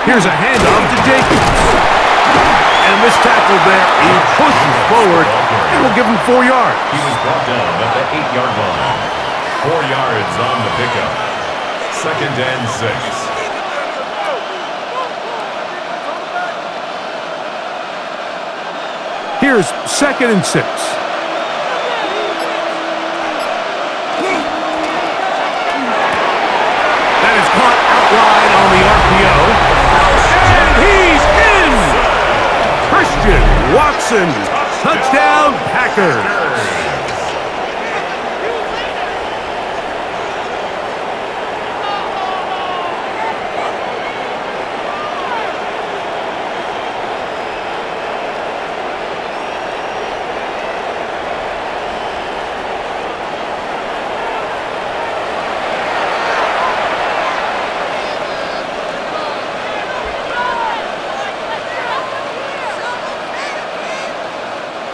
Here's a handoff to Jacobs. And mistackled there. He pushes forward and will give him 4 yards. He was brought down at the 8-yard line. 4 yards on the pickup. Second and 6. Here's second and 6. That is caught out wide on the RPO. And he's in! Christian Watson, touchdown Packers.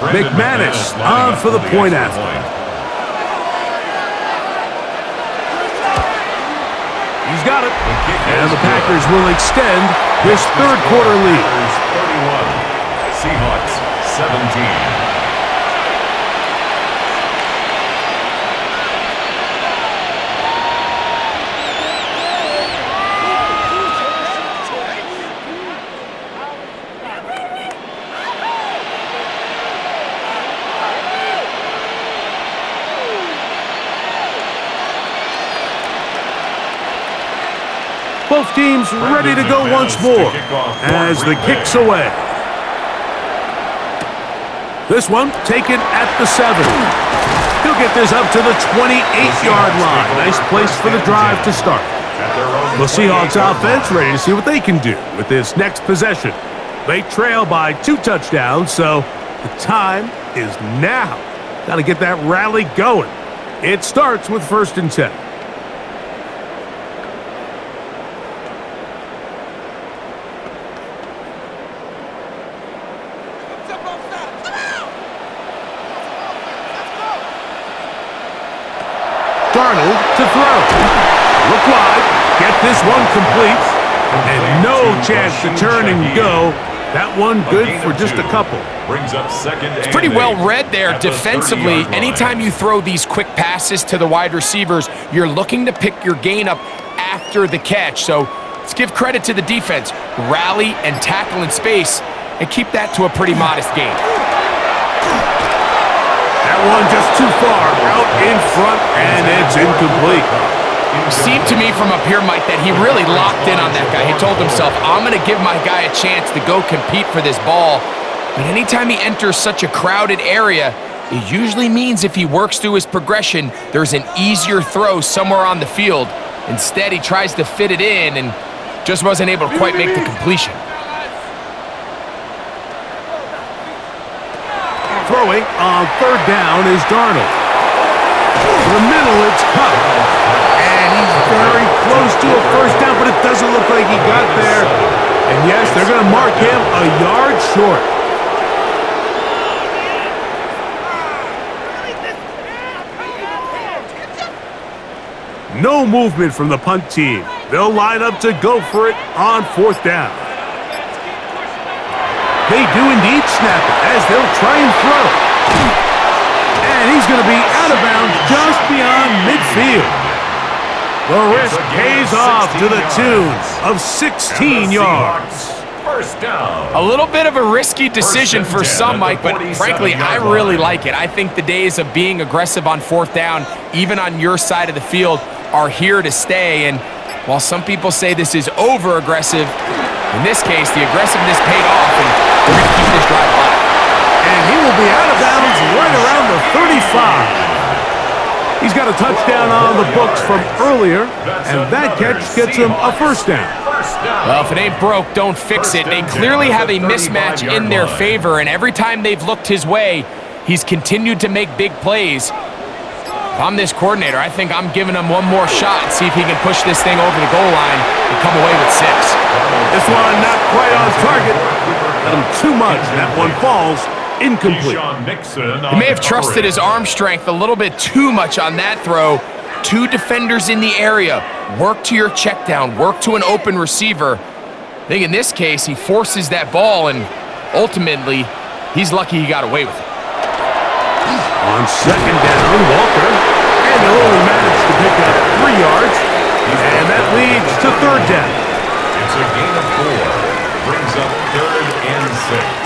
McManus on for the point after. He's got it. And the Packers will extend this third quarter lead. 31. Seahawks 17. Both teams ready to go once more as the kick's away. This one taken at the 7. He'll get this up to the 28-yard line. Nice place for the drive to start. The Seahawks offense ready to see what they can do with this next possession. They trail by 2 touchdowns, so the time is now. Got to get that rally going. It starts with 1st and 10. Darnold to throw. Look wide. Get this one complete. And no chance to turn and go. That one good for just a couple. Brings up second. It's pretty well read there defensively. Anytime you throw these quick passes to the wide receivers, you're looking to pick your gain up after the catch. So let's give credit to the defense. Rally and tackle in space and keep that to a pretty modest gain. That one just too far out in front, and it's incomplete. Seemed to me from up here, Mike, that he really locked in on that guy. He told himself, I'm going to give my guy a chance to go compete for this ball. But anytime he enters such a crowded area, it usually means if he works through his progression, there's an easier throw somewhere on the field. Instead, he tries to fit it in and just wasn't able to quite make the completion. Throwing on 3rd down is Darnold. To the middle, it's Cup. And he's very close to a 1st down, but it doesn't look like he got there. And yes, they're going to mark him a yard short. No movement from the punt team. They'll line up to go for it on 4th down. They do indeed snap it as they'll try and throw. And he's going to be out of bounds just beyond midfield. The risk pays off to the tune of 16 yards. First down. A little bit of a risky decision for some, Mike, but frankly, I really like it. I think the days of being aggressive on 4th down, even on your side of the field, are here to stay. And while some people say this is over-aggressive, in this case, the aggressiveness paid off, and we're going to keep this drive alive. And he will be out of bounds right around the 35. He's got a touchdown on the books from earlier, and that catch gets him a 1st down. Well, if it ain't broke, don't fix it. They clearly have a mismatch in their favor, and every time they've looked his way, he's continued to make big plays. If I'm this coordinator, I think I'm giving him one more shot and see if he can push this thing over the goal line and come away with 6. This one not quite on target. Got him too much. That one falls incomplete. He may have trusted his arm strength a little bit too much on that throw. 2 defenders in the area. Work to your check down. Work to an open receiver. I think in this case, he forces that ball, and ultimately, he's lucky he got away with it. On 2nd down, Walker. And he'll only manage to pick up 3 yards. And that leads to 3rd down. It's a gain of 4. Brings up 3rd and 6.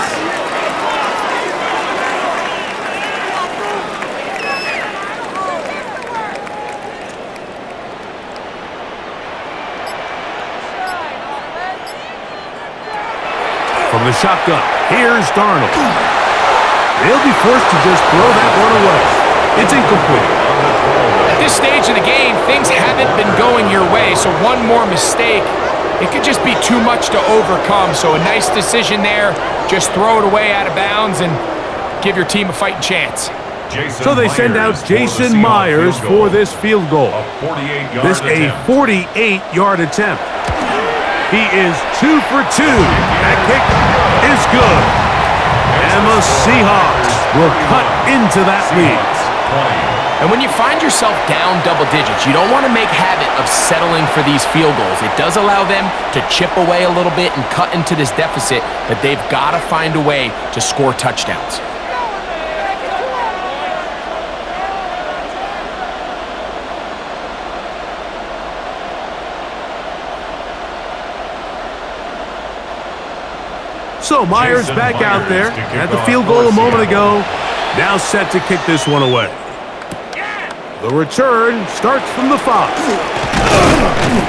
From the shotgun, here's Darnold. They'll be forced to just throw that one away. It's incomplete. At this stage of the game, things haven't been going your way, so one more mistake, it could just be too much to overcome. So a nice decision there. Just throw it away out of bounds and give your team a fighting chance. So they send out Jason Myers for this field goal. This a 48-yard attempt. He is 2 for 2. That kick is good. And the Seahawks will cut into that lead. And when you find yourself down double digits, you don't want to make habit of settling for these field goals. It does allow them to chip away a little bit and cut into this deficit, but they've got to find a way to score touchdowns. So Myers back out there at the field goal a moment ago. Now set to kick this one away. The return starts from the 5.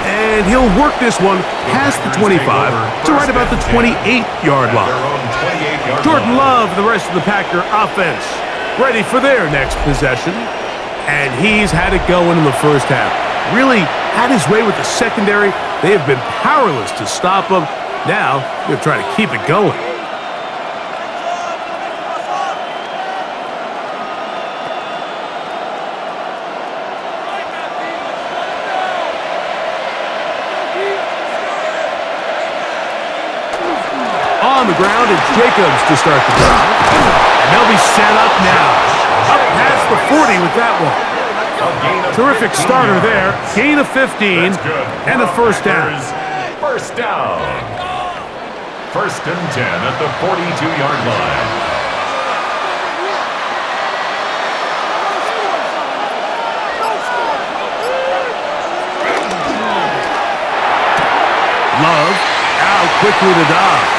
And he'll work this one past the 25 to right about the 28-yard line. Jordan Love and the rest of the Packer offense ready for their next possession. And he's had it going in the first half. Really had his way with the secondary. They have been powerless to stop him. Now, they're trying to keep it going. On the ground, it's Jacobs to start the drive. And they'll be set up now. Up past the 40 with that one. Terrific starter there. Gain of 15 and a first down. First down. First and 10 at the 42-yard line. Love out quickly to Dobbs.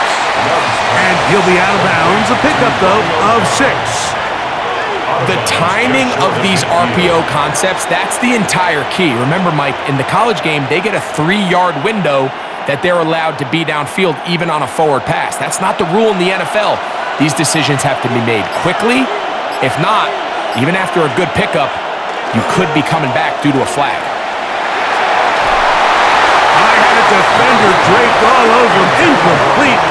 And he'll be out of bounds. A pickup, though, of 6. The timing of these RPO concepts, that's the entire key. Remember, Mike, in the college game, they get a 3-yard window that they're allowed to be downfield even on a forward pass. That's not the rule in the NFL. These decisions have to be made quickly. If not, even after a good pickup, you could be coming back due to a flag. I had a defender draped all over him. Incomplete.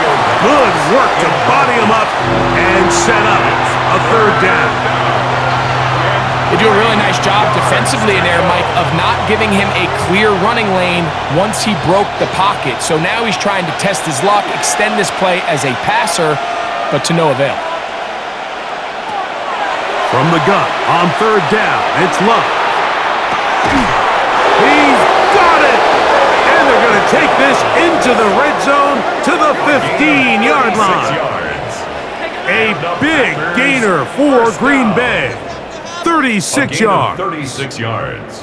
Good work to body him up and set up a third down. They do a really nice job defensively in there, Mike, of not giving him a clear running lane once he broke the pocket. So now he's trying to test his luck, extend this play as a passer, but to no avail. From the gun on third down, it's Love. He's got it! And they're going to take this into the red zone to the 15-yard line. A big gainer for Green Bay. 36 yards. 36 yards.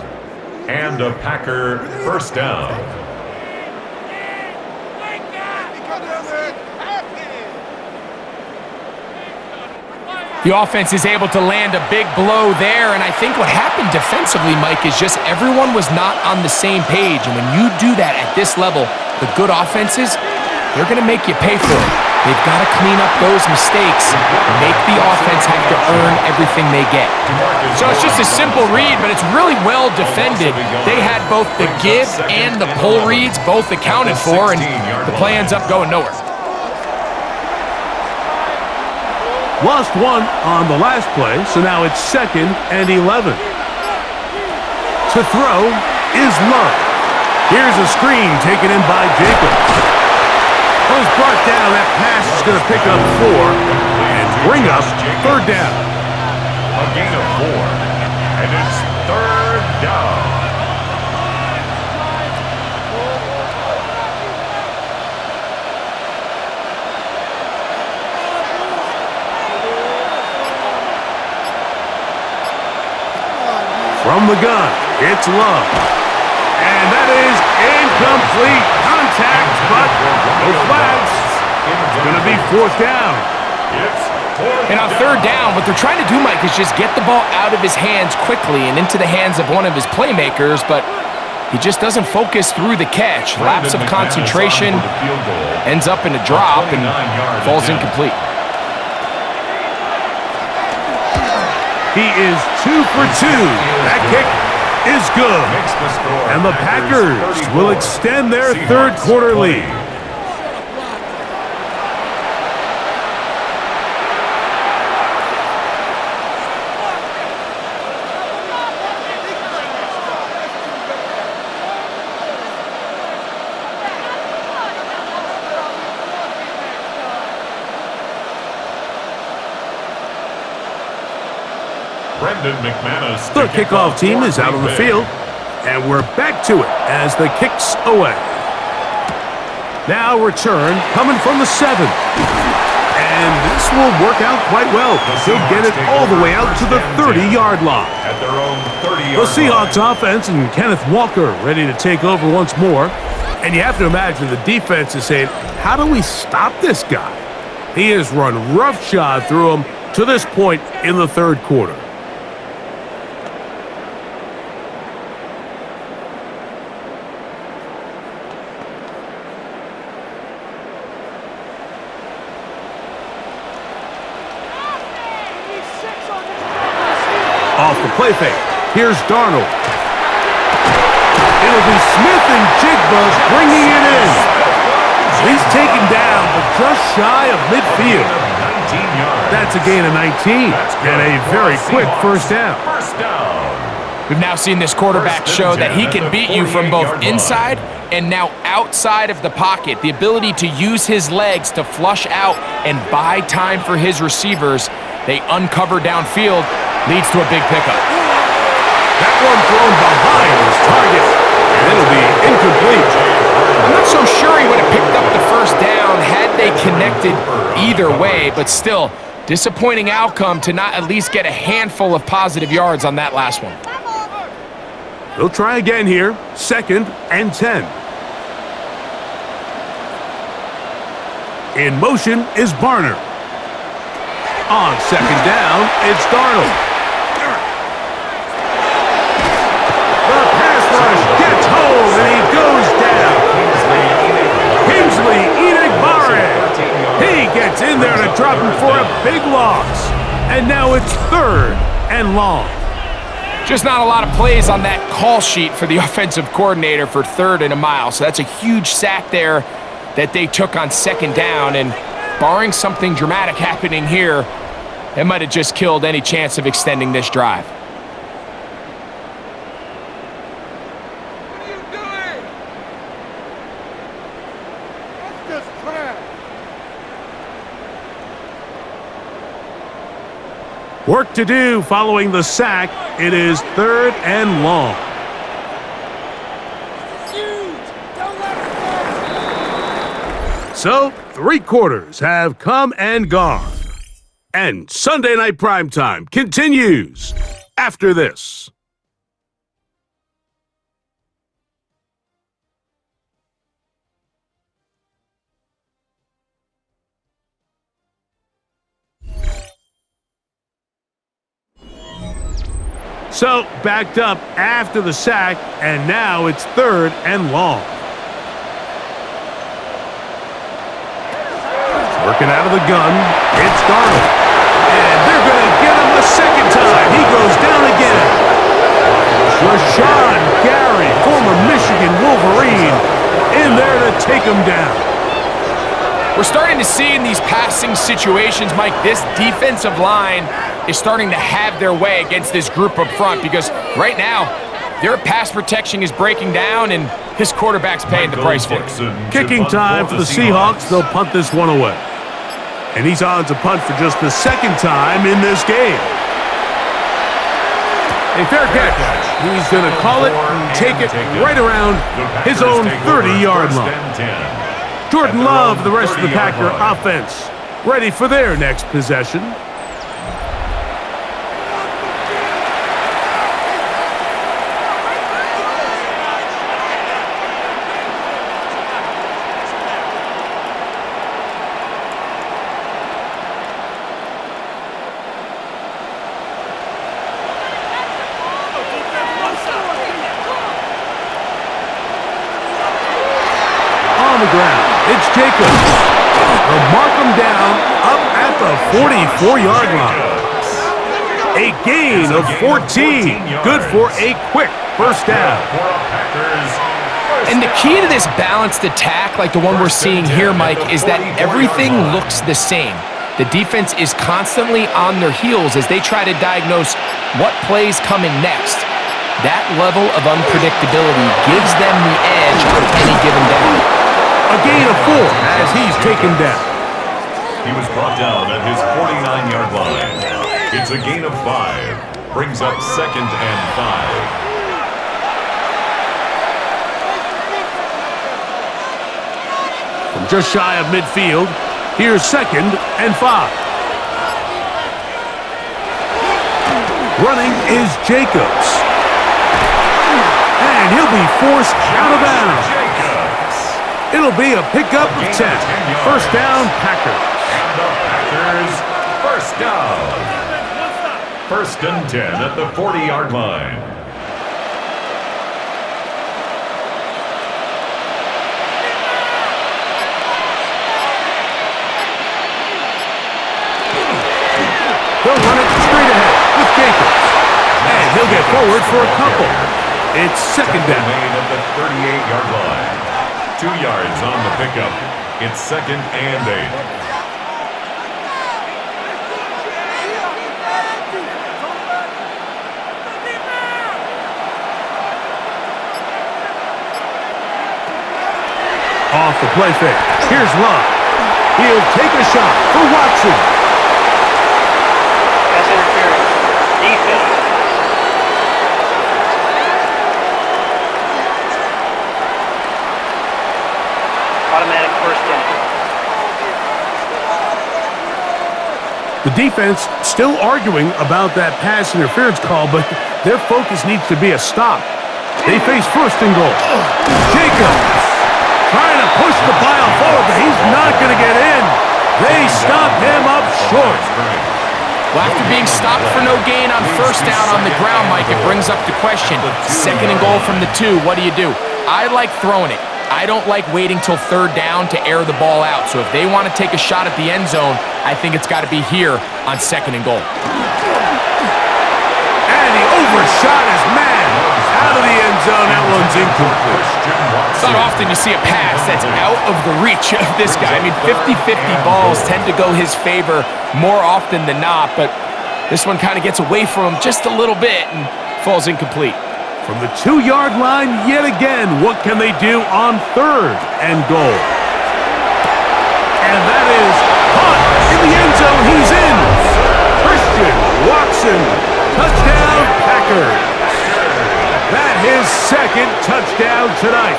And a Packer first down. The offense is able to land a big blow there, and I think what happened defensively, Mike, is just everyone was not on the same page. And when you do that at this level, the good offenses, they're going to make you pay for it. They've got to clean up those mistakes and make the offense have to earn everything they get. So it's just a simple read, but it's really well defended. They had both the give and the pull reads both accounted for, and the play ends up going nowhere. Lost one on the last play, so now it's 2nd and 11. To throw is Love. Here's a screen taken in by Jacobs. Was brought down. That pass is going to pick up 4 and bring up third down. A gain of 4. And it's third down. From the gun, it's Love. And that is incomplete. Contact, but no flags. It's going to be 4th down. And on third down, what they're trying to do, Mike, is just get the ball out of his hands quickly and into the hands of one of his playmakers, but he just doesn't focus through the catch. Lapse of concentration, ends up in a drop, and falls incomplete. He is 2 for 2. That kick is good. And the Packers will extend their third quarter lead. The kickoff team is out on the field, and we're back to it as the kick's away. Now return coming from the 7. And this will work out quite well. He'll get it all the way out to the 30-yard line. The Seahawks offense and Kenneth Walker ready to take over once more. And you have to imagine the defense is saying, how do we stop this guy? He has run roughshod through him to this point in the third quarter. Off the play fake. Here's Darnold. It'll be Smith and Jigba bringing it in. He's taken down, but just shy of midfield. 19 yards. That's a gain of 19 and a very quick first down. First down. We've now seen this quarterback show that he can beat you from both inside and now outside of the pocket. The ability to use his legs to flush out and buy time for his receivers. They uncover downfield, leads to a big pickup. That one thrown behind his target, and it'll be incomplete. I'm not so sure he would have picked up the first down had they connected either way, but still, disappointing outcome to not at least get a handful of positive yards on that last one. They'll try again here, 2nd and 10. In motion is Barner. On 2nd down, it's Darnold. The pass rush gets home, and he goes down. Kingsley Enagbare. He gets in there to drop him for a big loss. And now it's 3rd and long. Just not a lot of plays on that call sheet for the offensive coordinator for 3rd and a mile. So that's a huge sack there that they took on 2nd down. And barring something dramatic happening here, it might have just killed any chance of extending this drive. What are you doing? That's just trash. Work to do following the sack. It is 3rd and long. Huge. Don't let it go. So, 3 quarters have come and gone. And Sunday Night Primetime continues after this. So, backed up after the sack, and now it's 3rd and long. Working out of the gun, it's Darnold. And they're going to get him a second time. He goes down again. Rashawn Gary, former Michigan Wolverine, in there to take him down. We're starting to see in these passing situations, Mike, this defensive line is starting to have their way against this group up front because right now, their pass protection is breaking down and his quarterback's paying the price for it. Kicking time for the Seahawks. They'll punt this one away. And he's on to punt for just the 2nd time in this game. A fair catch. He's going to call it and take it right around his own 30-yard line. Jordan Love, the rest of the Packer offense, ready for their next possession. On the ground, it's Jacobs. They'll mark him down up at the 44-yard line. A gain of 14. Good for a quick first down. And the key to this balanced attack, like the one we're seeing here, Mike, is that everything looks the same. The defense is constantly on their heels as they try to diagnose what play's coming next. That level of unpredictability gives them the edge on any given down. A gain of 4 as he's taken down. He was brought down at his 49-yard line. It's a gain of 5. Brings up 2nd and 5. From just shy of midfield, here's 2nd and 5. Running is Jacobs. And he'll be forced out of bounds. It'll be a pickup of 10. First down, Packers. And the Packers, first down. 1st and 10 at the 40-yard line. They'll run it straight ahead with Jacobs. forward for a couple. It's second down. Made at the 38-yard line. 2 yards on the pickup. It's second and 8. Off the play fake. Here's Love. He'll take a shot for Watson. Pass interference. Defense. Automatic first down. The defense still arguing about that pass interference call, but their focus needs to be a stop. They face first and goal. Jacobs trying to push the pile forward, but he's not going to get in. They stop him up short. Well, after being stopped for no gain on first down on the ground, Mike, it brings up the question. Second and goal from the 2, what do? I like throwing it. I don't like waiting till third down to air the ball out. So if they want to take a shot at the end zone, I think it's got to be here on second and goal. And he overshot his man. Out of the end zone, that one's incomplete. It's not often you see a pass that's out of the reach of this guy. I mean, 50-50 balls tend to go his favor more often than not, but this one kind of gets away from him just a little bit and falls incomplete. From the 2-yard line yet again, what can they do on third and goal? And that is caught in the end zone. He's in. Christian Watson, touchdown Packers. That his second touchdown tonight.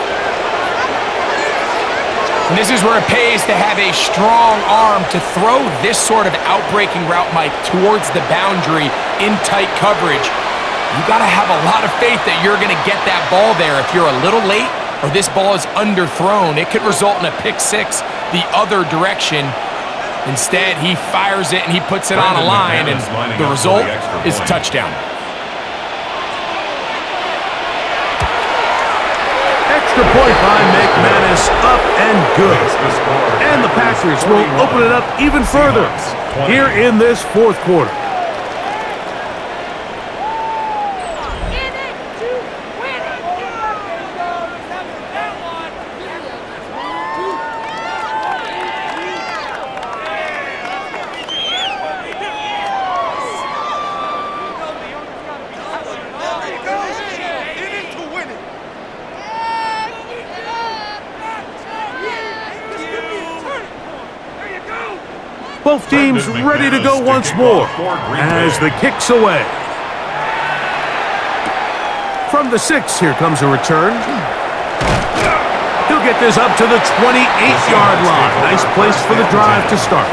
And this is where it pays to have a strong arm to throw this sort of outbreaking route, Mike, towards the boundary in tight coverage. You got to have a lot of faith that you're going to get that ball there. If you're a little late or this ball is underthrown, it could result in a pick six the other direction. Instead, he fires it and he puts it on a line, and the result is a touchdown. Extra point by McManus, up and good. And the Packers will open it up even further here in this fourth quarter. Both teams ready to go once more as the kick's away. From the 6, here comes a return. He'll get this up to the 28-yard line. Nice place for the drive to start.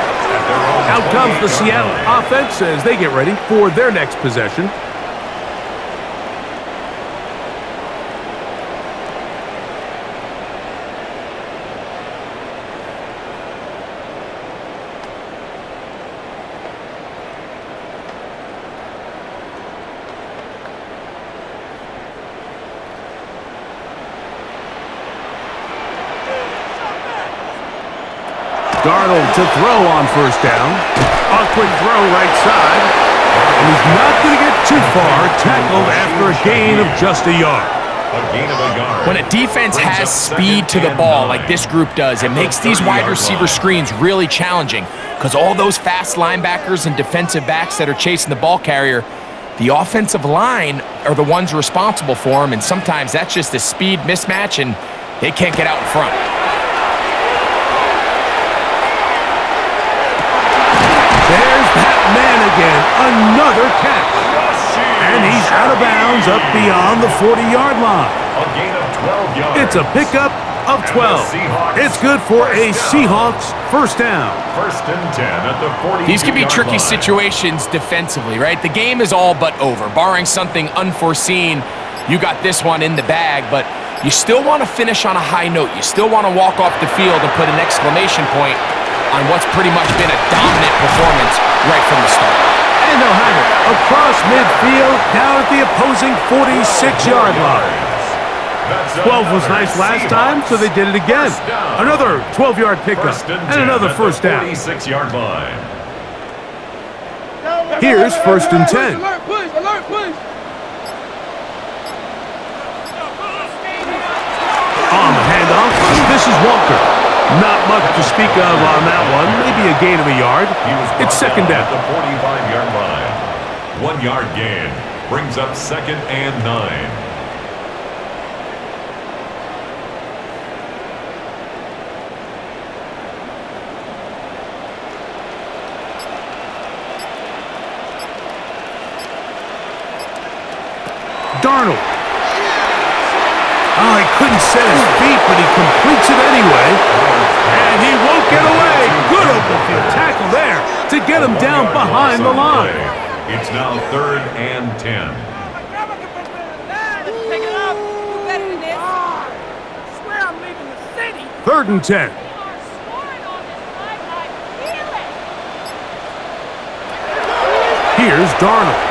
Out comes the Seattle offense as they get ready for their next possession. Darnold to throw on first down. A quick throw right side. And he's not going to get too far. Tackled after a gain of just a yard. A gain of a yard. When a defense has speed to the ball like this group does, it makes these wide receiver screens really challenging because all those fast linebackers and defensive backs that are chasing the ball carrier, the offensive line are the ones responsible for them, and sometimes that's just a speed mismatch and they can't get out in front. There's that man again, another catch. And he's out of bounds up beyond the 40-yard line. A gain of 12 yards. It's a pickup of 12. It's good for a Seahawks first down. First and 10 at the 40. These can be tricky situations defensively, right? The game is all but over. Barring something unforeseen, you got this one in the bag, but you still want to finish on a high note. You still want to walk off the field and put an exclamation point on what's pretty much been a dominant performance right from the start. And they'll have it across midfield, down at the opposing 46-yard line. 12 was nice last time, so they did it again. Another 12-yard pickup and another first down. 46-yard line. Here's first and 10. Alert, please! Alert, please! This is Walker. Not much to speak of on that one. Maybe a gain of a yard. It's second down. At the 45-yard line. 1 yard gain brings up 2nd and 9. Darnold. Oh, he couldn't set his feet, but he completes it anyway. And he won't get away. Good open field tackle there to get him down behind the line. It's now 3rd and 10. Let's pick it up. You better than this. I swear I'm leaving the city. 3rd and 10. Here's Darnold.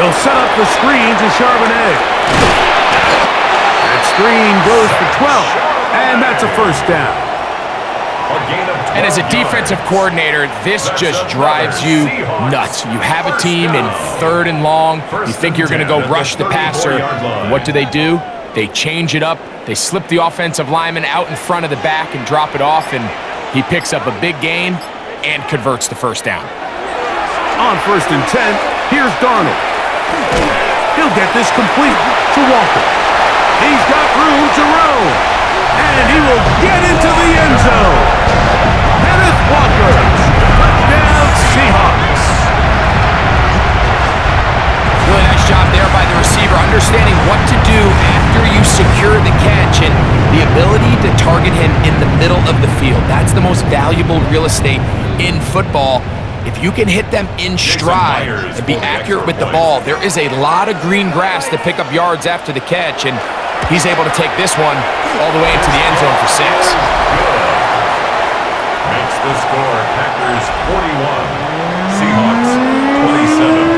They'll set up the screen to Charbonnet. That screen goes for 12, and that's a first down. And as a defensive coordinator, this just drives you nuts. You have a team in 3rd and long. You think you're going to go rush the passer. What do? They change it up. They slip the offensive lineman out in front of the back and drop it off, and he picks up a big gain and converts the first down. On 1st and 10, here's Darnold. He'll get this complete to Walker. He's got room to roam, and he will get into the end zone. Kenneth Walker, touchdown Seahawks. Really nice job there by the receiver, understanding what to do after you secure the catch and the ability to target him in the middle of the field. That's the most valuable real estate in football. If you can hit them in stride and be accurate with the ball, there is a lot of green grass to pick up yards after the catch, and he's able to take this one all the way into the end zone for 6. Makes the score Packers 41, Seahawks 27.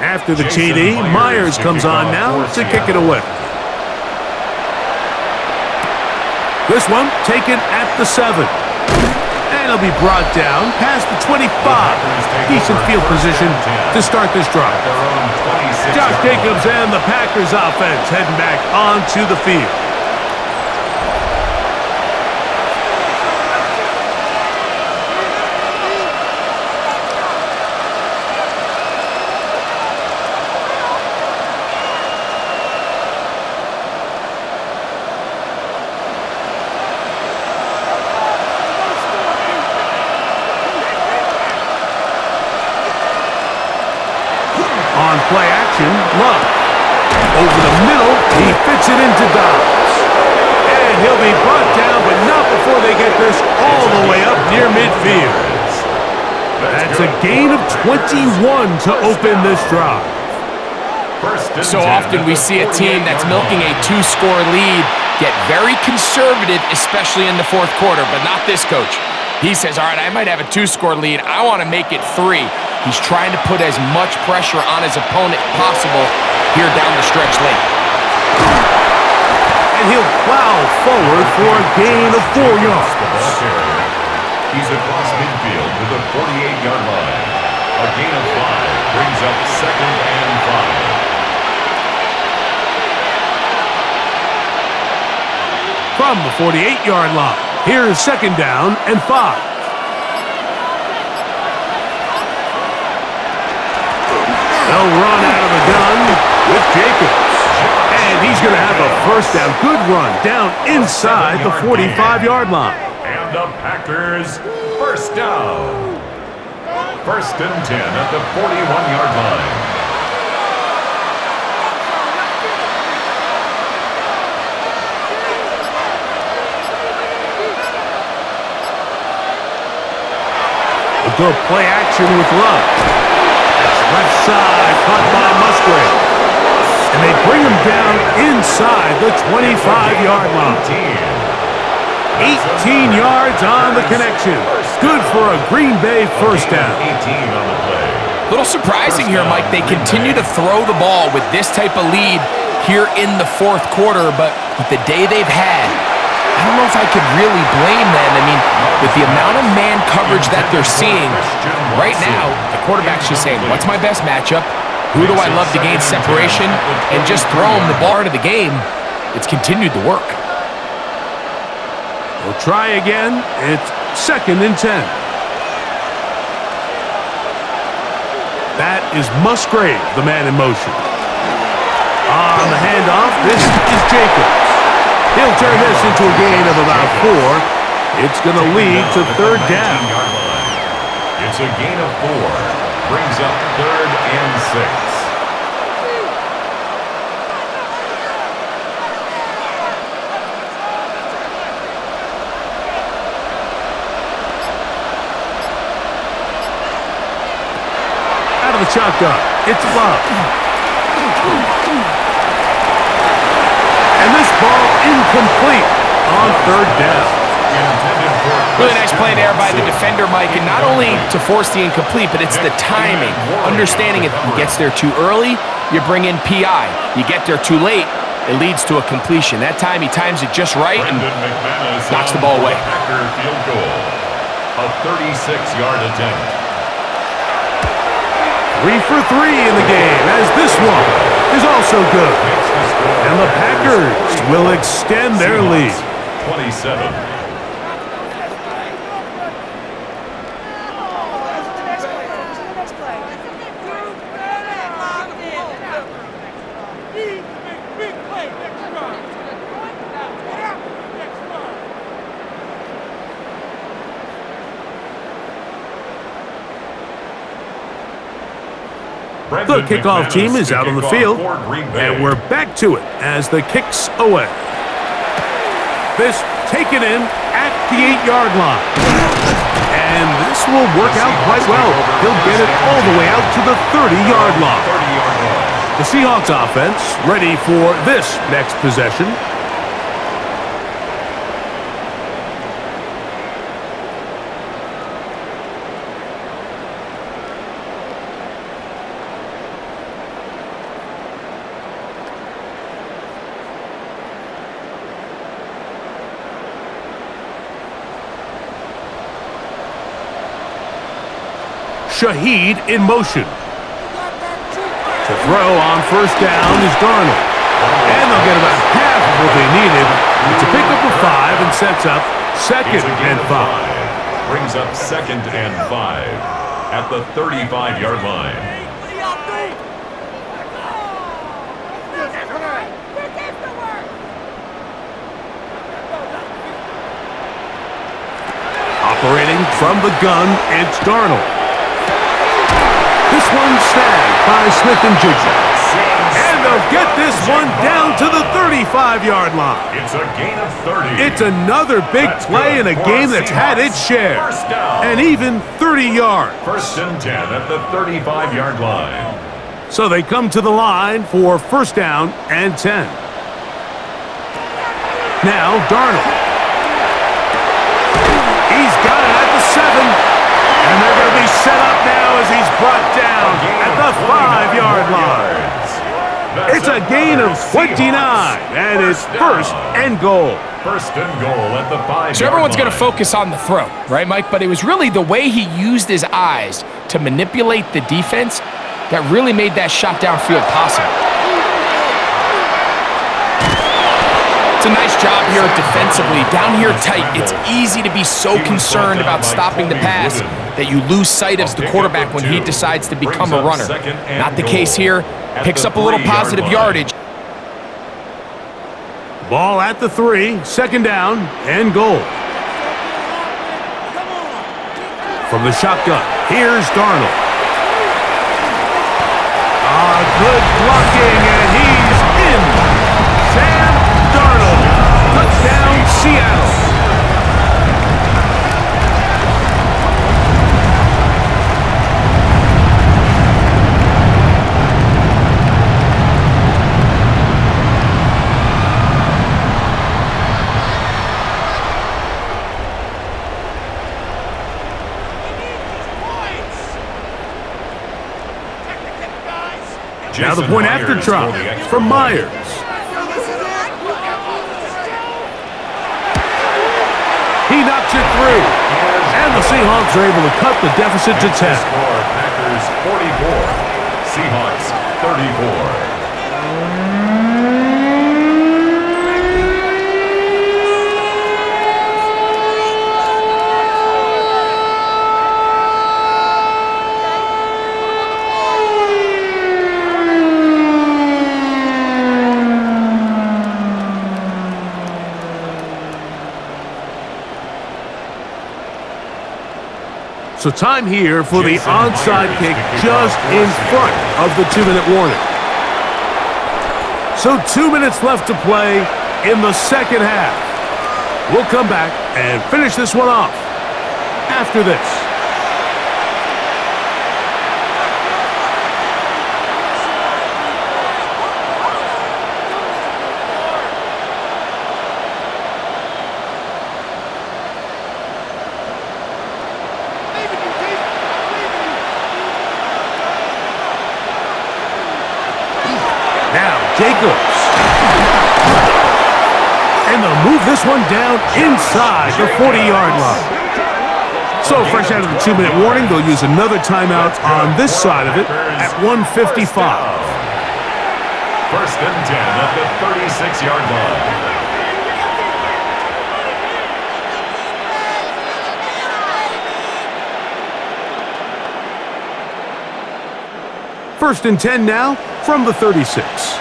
After the TD, Myers comes on now to kick it away. This one taken at the 7. And it'll be brought down past the 25. Decent field position to start this drive. Josh Jacobs and the Packers offense heading back onto the field. On play action, Love. Over the middle, he fits it into Dobbs. And he'll be brought down, but not before they get this all the way up near midfield. That's a gain of 21 to open this drive. So often we see a team that's milking a 2-score lead get very conservative, especially in the 4th quarter, but not this coach. He says, all right, I might have a 2-score lead. I want to make it 3. He's trying to put as much pressure on his opponent possible here down the stretch late. And he'll plow forward for a gain of 4 yards. He's across midfield to the 48-yard line. A gain of 5 brings up 2nd and 5. From the 48-yard line, here's 2nd down and 5. They'll run out of the gun with Jacobs. And he's going to have a first down. Good run down inside the 45-yard line. And the Packers first down. 1st and 10 at the 41-yard line. We'll go play action with Love. Left side, caught by Musgrave. And they bring him down inside the 25-yard line. 18 yards on the connection. Good for a Green Bay first down. 18 on the play. Little surprising here, Mike. They continue to throw the ball with this type of lead here in the fourth quarter, but with the day they've had, I don't know if I could really blame them. I mean, with the amount of man coverage that they're seeing, right now, the quarterback's just saying, what's my best matchup? Who do I love to gain separation? And just throw him the ball into the game. It's continued to work. We'll try again. It's 2nd and 10. That is Musgrave, the man in motion. On the handoff, this is Jacobs. He'll turn this into a gain of about 4. It's going to lead to 3rd down. It's a gain of 4. Brings up 3rd and 6. Out of the shotgun, it's Love. And this ball incomplete on 3rd down. Really nice play there by the defender, Mike, and not only to force the incomplete, but it's the timing. Understanding if he gets there too early, you bring in PI. You get there too late, it leads to a completion. That time he times it just right and knocks the ball away. Field goal. A 36-yard attempt. 3 for 3 in the game, as this one is also good. And the Packers will extend their lead. 27. The kickoff team is out on the field, and we're back to it as the kick's away. This taken in at the 8-yard line. And this will work out quite well. He'll get it all the way out to the 30-yard line. The Seahawks offense ready for this next possession. Shaheed in motion. To throw on 1st down is Darnold. And they'll get about half of what they needed. It's a pickup of 5 and sets up 2nd and 5. Brings up 2nd and 5 at the 35-yard line. Operating from the gun, it's Darnold. This one snagged by Smith-Njigba. And they'll get this one down to the 35-yard line. It's a gain of 30. It's another big play in a game that's had its share. And even 30 yards. 1st and 10 at the 35-yard line. So they come to the line for 1st down and 10. Now Darnold. He's got it at the 7. And they're going to be set up now as he's brought down at the 5-yard line. It's a gain of 29, and it's 1st and goal. 1st and goal at the 5-yard line. So everyone's going to focus on the throw, right, Mike? But it was really the way he used his eyes to manipulate the defense that really made that shot downfield possible. It's a nice job here defensively. Down here tight, it's easy to be so concerned about stopping the pass that you lose sight of the quarterback when he decides to become a runner. Not the case here. Picks up a little positive yardage. Ball at the 3, 2nd down and goal. From the shotgun, here's Darnold. Good blocking, and he's in. Sam Darnold, touchdown Seattle. Now the Jason point after Myers try for the extra from point. Myers. He knocks it through. And the Seahawks are able to cut the deficit to 10. Score, Packers 44, Seahawks 34. So time here for the onside kick just in front of the 2-minute warning. So 2 minutes left to play in the second half. We'll come back and finish this one off after this. Jacobs. And they'll move this one down inside the 40-yard line. So fresh out of the 2-minute warning, they'll use another timeout on this side of it at 1:55. First and 10 at the 36-yard line. First and 10 now from the 36.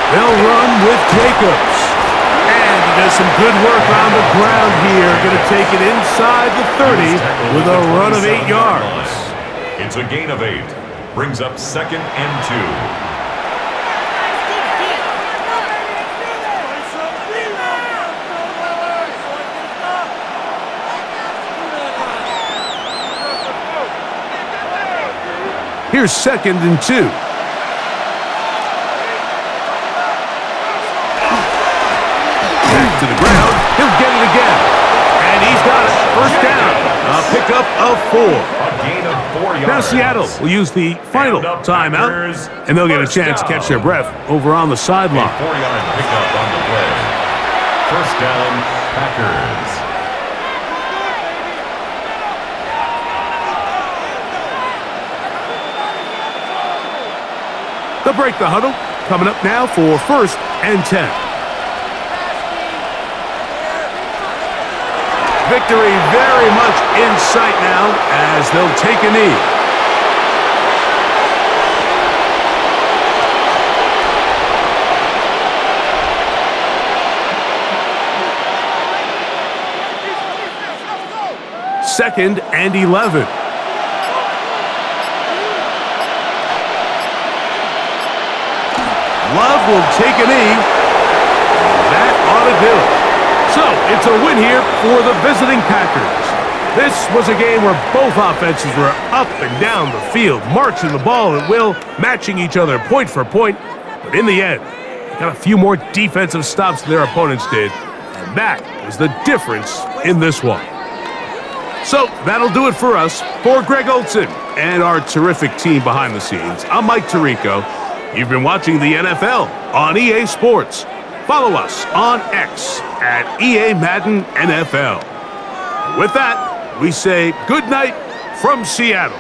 They'll run with Jacobs. And he does some good work on the ground here. Going to take it inside the 30 with a run of 8 yards. It's a gain of 8. Brings up second and 2. Here's second and 2. Back to the ground. He'll get it again. And he's got it. First down. A pickup of 4. A gain of 4 yards. Now Seattle will use the final timeout, and they'll get a chance to catch their breath over on the sideline. A 4-yard pickup on the play. First down, Packers. They'll break the huddle. Coming up now for first and 10. Victory very much in sight now as they'll take a knee. Second and 11. Love will take a knee. That ought to do it. So, it's a win here for the visiting Packers. This was a game where both offenses were up and down the field, marching the ball at will, matching each other point for point. But in the end, they got a few more defensive stops than their opponents did. And that is the difference in this one. So, that'll do it for us. For Greg Olson and our terrific team behind the scenes, I'm Mike Tirico. You've been watching the NFL on EA Sports. Follow us on X at EA Madden NFL. With that, we say good night from Seattle.